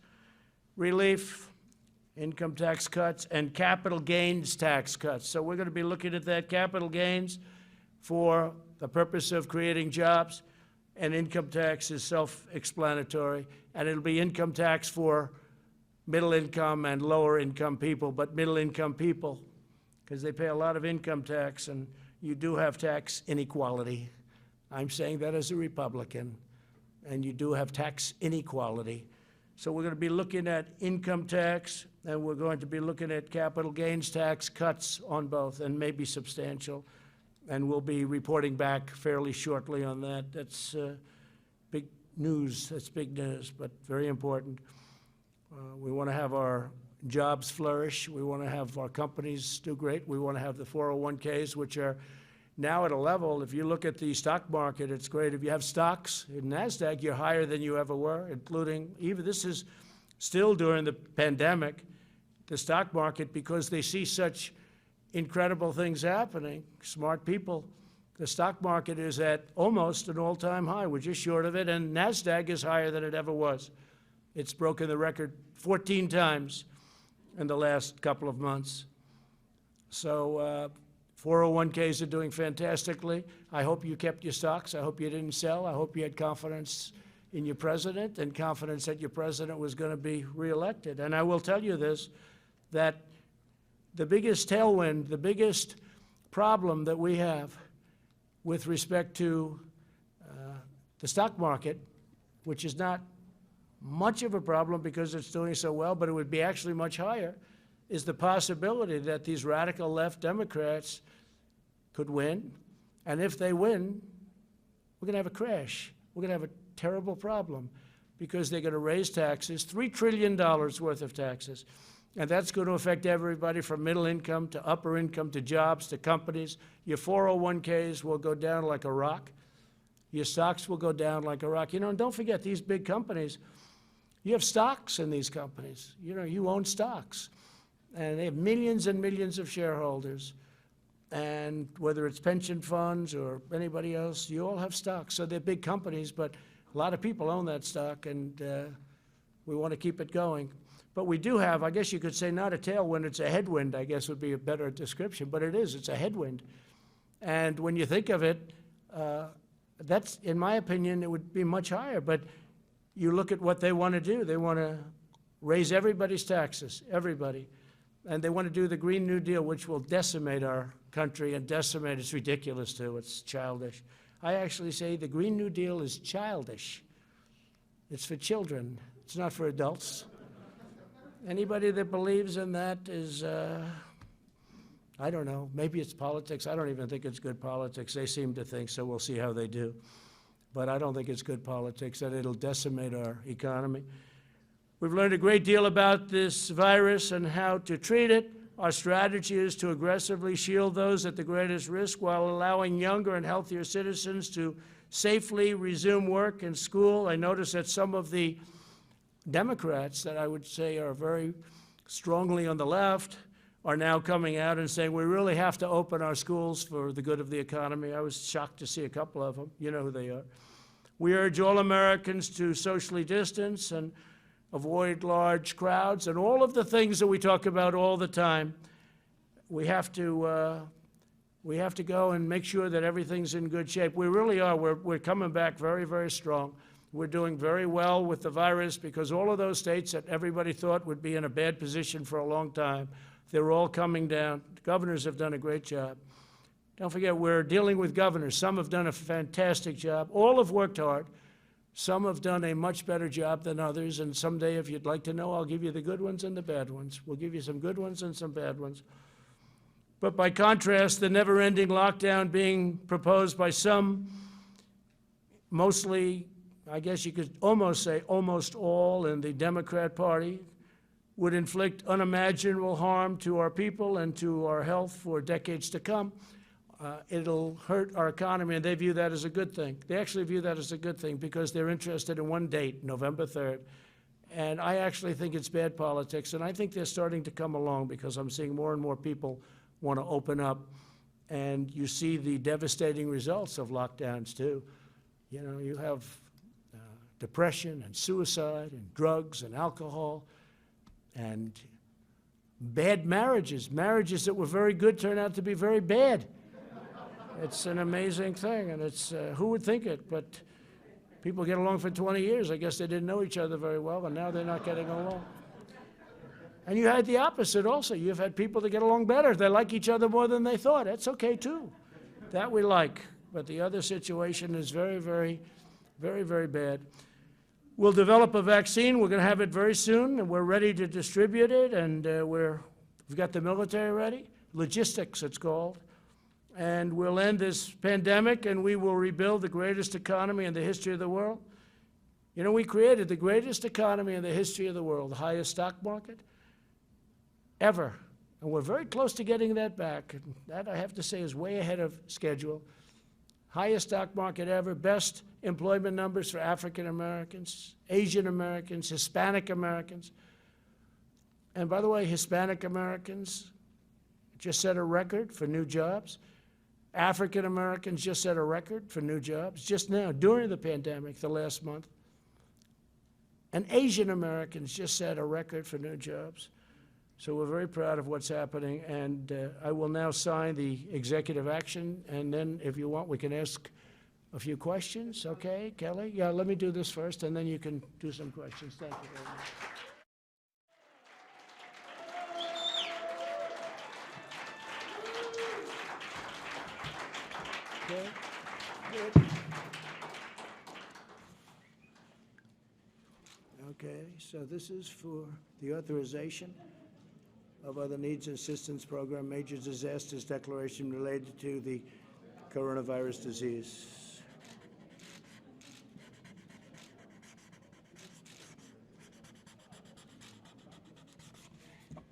relief, income tax cuts, and capital gains tax cuts. So we're going to be looking at that, capital gains for the purpose of creating jobs, and income tax is self-explanatory, and it'll be income tax for middle income and lower income people, but middle income people because they pay a lot of income tax, and you do have tax inequality. I'm saying that as a Republican, and you do have tax inequality. So we're going to be looking at income tax, and we're going to be looking at capital gains tax cuts on both, and maybe substantial. And we'll be reporting back fairly shortly on that. That's big news. That's big news, but very important. We want to have our jobs flourish. We want to have our companies do great. We want to have the 401ks, which are now at a level, if you look at the stock market, it's great. If you have stocks in NASDAQ, you're higher than you ever were, including, even this is still during the pandemic, the stock market, because they see such incredible things happening, smart people. The stock market is at almost an all-time high. We're just short of it, and NASDAQ is higher than it ever was. It's broken the record 14 times in the last couple of months. So 401ks are doing fantastically. I hope you kept your stocks. I hope you didn't sell. I hope you had confidence in your president and confidence that your president was going to be reelected. And I will tell you this, that the biggest tailwind, the biggest problem that we have with respect to the stock market, which is not much of a problem because it's doing so well, but it would be actually much higher, is the possibility that these radical left Democrats could win. And if they win, we're going to have a crash. We're going to have a terrible problem because they're going to raise taxes, $3 trillion worth of taxes. And that's going to affect everybody from middle income to upper income to jobs to companies. Your 401ks will go down like a rock. Your stocks will go down like a rock. You know, and don't forget, these big companies, you have stocks in these companies. You know, you own stocks. And they have millions and millions of shareholders. And whether it's pension funds or anybody else, you all have stocks. So they're big companies, but a lot of people own that stock, and we want to keep it going. But we do have, I guess you could say, not a tailwind, it's a headwind, I guess would be a better description, but it is, it's a headwind. And when you think of it, that's, in my opinion, it would be much higher. But you look at what they want to do. They want to raise everybody's taxes, everybody. And they want to do the Green New Deal, which will decimate our country and decimate, it's ridiculous too, it's childish. I actually say the Green New Deal is childish. It's for children, it's not for adults. Anybody that believes in that is, I don't know, maybe it's politics. I don't even think it's good politics. They seem to think so. We'll see how they do. But I don't think it's good politics, that it'll decimate our economy. We've learned a great deal about this virus and how to treat it. Our strategy is to aggressively shield those at the greatest risk while allowing younger and healthier citizens to safely resume work and school. I notice that some of the Democrats that I would say are very strongly on the left are now coming out and saying we really have to open our schools for the good of the economy. I was shocked to see a couple of them. You know who they are. We urge all Americans to socially distance and avoid large crowds and all of the things that we talk about all the time. We have to go and make sure that everything's in good shape. We really are. We're coming back very, very strong. We're doing very well with the virus because all of those states that everybody thought would be in a bad position for a long time, they're all coming down. Governors have done a great job. Don't forget, we're dealing with governors. Some have done a fantastic job. All have worked hard. Some have done a much better job than others, and someday, if you'd like to know, I'll give you the good ones and the bad ones. We'll give you some good ones and some bad ones. But by contrast, the never-ending lockdown being proposed by some, mostly, I guess you could almost say almost all in the Democrat Party, would inflict unimaginable harm to our people and to our health for decades to come. It'll hurt our economy, and they view that as a good thing. They actually view that as a good thing because they're interested in one date, November 3rd. And I actually think it's bad politics, and I think they're starting to come along because I'm seeing more and more people want to open up, and you see the devastating results of lockdowns too. You know, you have depression and suicide and drugs and alcohol and bad marriages. Marriages that were very good turn out to be very bad. It's an amazing thing, and it's, who would think it? But people get along for 20 years. I guess they didn't know each other very well, and now they're not getting along. And you had the opposite also. You've had people that get along better. They like each other more than they thought. That's okay, too. That we like. But the other situation is very, very, very, very bad. We'll develop a vaccine. We're going to have it very soon, and we're ready to distribute it, and we've got the military ready. Logistics, it's called. And we'll end this pandemic, and we will rebuild the greatest economy in the history of the world. You know, we created the greatest economy in the history of the world, the highest stock market ever. And we're very close to getting that back. And that, I have to say, is way ahead of schedule. Highest stock market ever, best employment numbers for African Americans, Asian Americans, Hispanic Americans. And by the way, Hispanic Americans just set a record for new jobs. African Americans just set a record for new jobs just now, during the pandemic, the last month. And Asian Americans just set a record for new jobs. So we're very proud of what's happening, and I will now sign the executive action, and then if you want, we can ask a few questions, okay, Kelly? Yeah, let me do this first, and then you can do some questions. Thank you very much. Okay, good. Okay, so this is for the authorization of other needs and assistance program, major disasters declaration related to the coronavirus disease.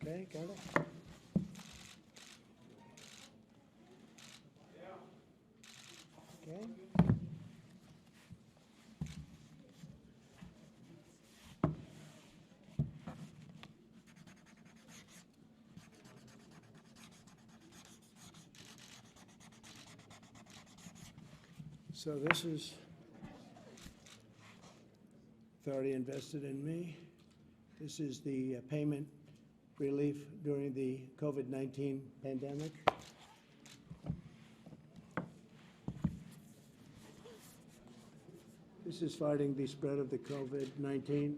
Okay, got it? Okay. So this is authority invested in me. This is the payment relief during the COVID-19 pandemic. This is fighting the spread of the COVID-19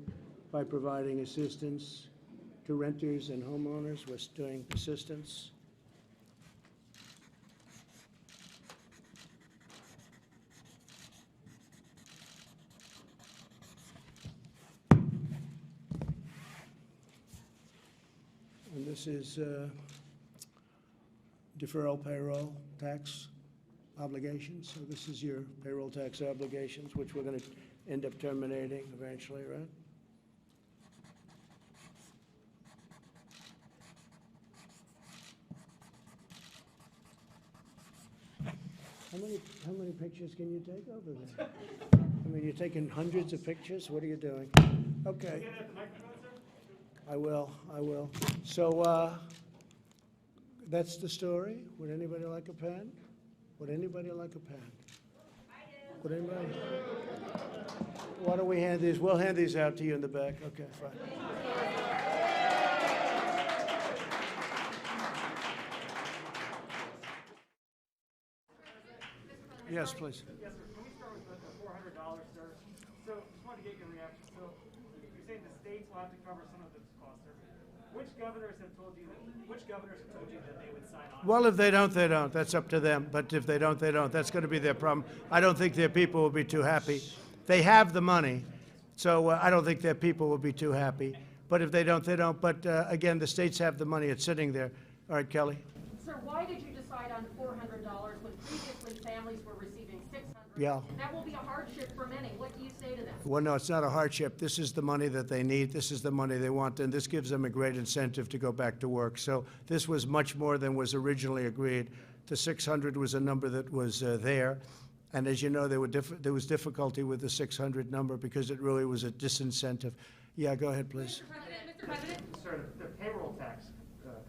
by providing assistance to renters and homeowners. We're doing assistance. And this is deferral payroll tax obligations. So this is your payroll tax obligations, which we're going to end up terminating eventually, right? How many pictures can you take over there? I mean, you're taking hundreds of pictures? What are you doing? Okay. I will. So that's the story. Would anybody like a pen? Would anybody like a pen? I do. Would anybody? Why don't we hand these? We'll hand these out to you in the back. Okay, fine. Yes, please. Yes, sir. Can we start with the $400, sir? So, just wanted to get your reaction. So, you're saying the states will have to cover some of this cost, sir. Which governors have told you that they would sign on? Well, if they don't, they don't. That's up to them. But if they don't, they don't. That's going to be their problem. I don't think their people will be too happy. They have the money, so I don't think their people will be too happy. But if they don't, they don't. But again, the states have the money. It's sitting there. All right, Kelly. Sir, why did you decide on $400 when previously families were receiving $600? Yeah. And that will be a hardship for many. What do you say to them? Well, no, it's not a hardship. This is the money that they need. This is the money they want, and this gives them a great incentive to go back to work. So this was much more than was originally agreed. The 600 was a number that was there, and as you know, there was difficulty with the 600 number because it really was a disincentive. Yeah, go ahead, please. Mr. President? Sir, the payroll tax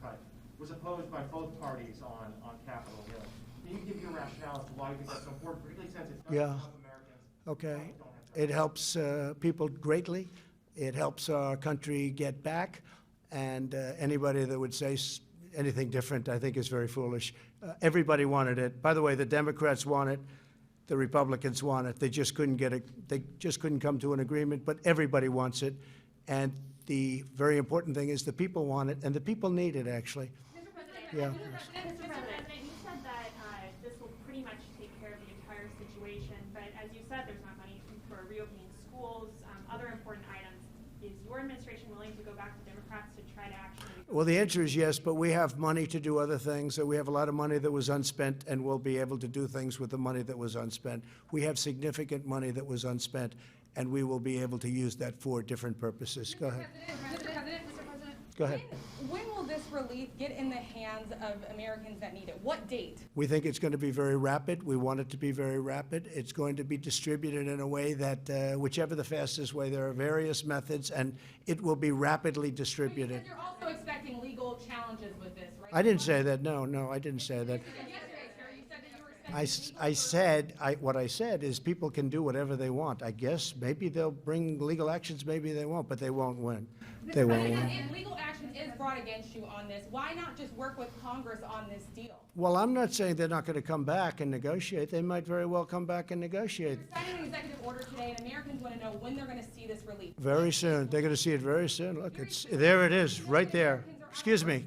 cut was opposed by both parties on Capitol Hill. Can you give your rationale as to why you think that's so important, particularly since it's not help Americans? Okay. It helps people greatly. It helps our country get back, and anybody that would say anything different, I think, is very foolish. Everybody wanted it. By the way, the Democrats want it. The Republicans want it. They just couldn't get it. They just couldn't come to an agreement, but everybody wants it. And the very important thing is the people want it, and the people need it, actually. Mr. President, Yeah. Mr. President, you said that this will pretty much take care of the entire situation, but as you said, there's not money for reopening schools, other important items. Is your administration willing to go back to Democrats to try to actually? Well, the answer is yes, but we have money to do other things. So we have a lot of money that was unspent, and we'll be able to do things with the money that was unspent. We have significant money that was unspent, and we will be able to use that for different purposes. Go ahead. Mr. President, Go ahead. when will this relief get in the hands of Americans that need it? What date? We think it's going to be very rapid. We want it to be very rapid. It's going to be distributed in a way that, whichever the fastest way, there are various methods, and it will be rapidly distributed. Because you're also expecting legal challenges with this, right? I didn't say that. No, I didn't say that. Yesterday, sir, you said that you were expecting What I said is people can do whatever they want. I guess maybe they'll bring legal actions, maybe they won't, but they won't win. They won't win. If legal action is brought against you on this, why not just work with Congress on this deal? Well, I'm not saying they're not going to come back and negotiate. They might very well come back and negotiate You're signing an executive order today, and Americans want to know when they're going to see this relief. very soon. They're going to see it very soon. Look, there it is, right there. Excuse me.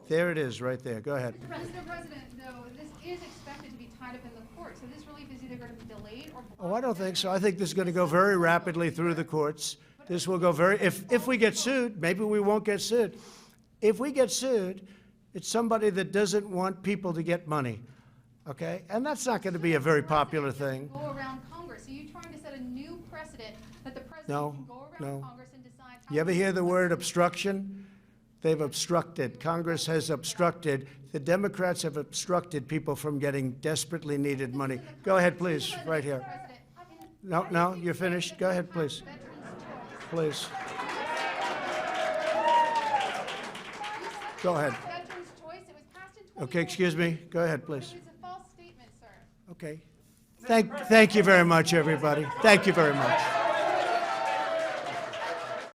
There it is, right there. Go ahead. Mr. President, though, this is expected to be tied up in the court, so this relief is either going to be delayed or. Oh, I don't think so. I think this is going to go very rapidly through the courts. This will go if we get sued, maybe we won't get sued. If we get sued, it's somebody that doesn't want people to get money, okay? And that's not going to be a very popular thing. Go around Congress. Are you trying to set a new precedent that the president No, can go no. around Congress and decide? how You ever hear the much- word obstruction? They've obstructed. Congress has obstructed. The Democrats have obstructed people from getting desperately needed money. Go ahead, please, right here. President, No, you're finished. Go ahead, please. Please. Go ahead. Veterans' choice, it was passed in 2014. Okay, excuse me. Go ahead, please. It was a false statement, sir. Okay. Thank you very much, everybody. Thank you very much.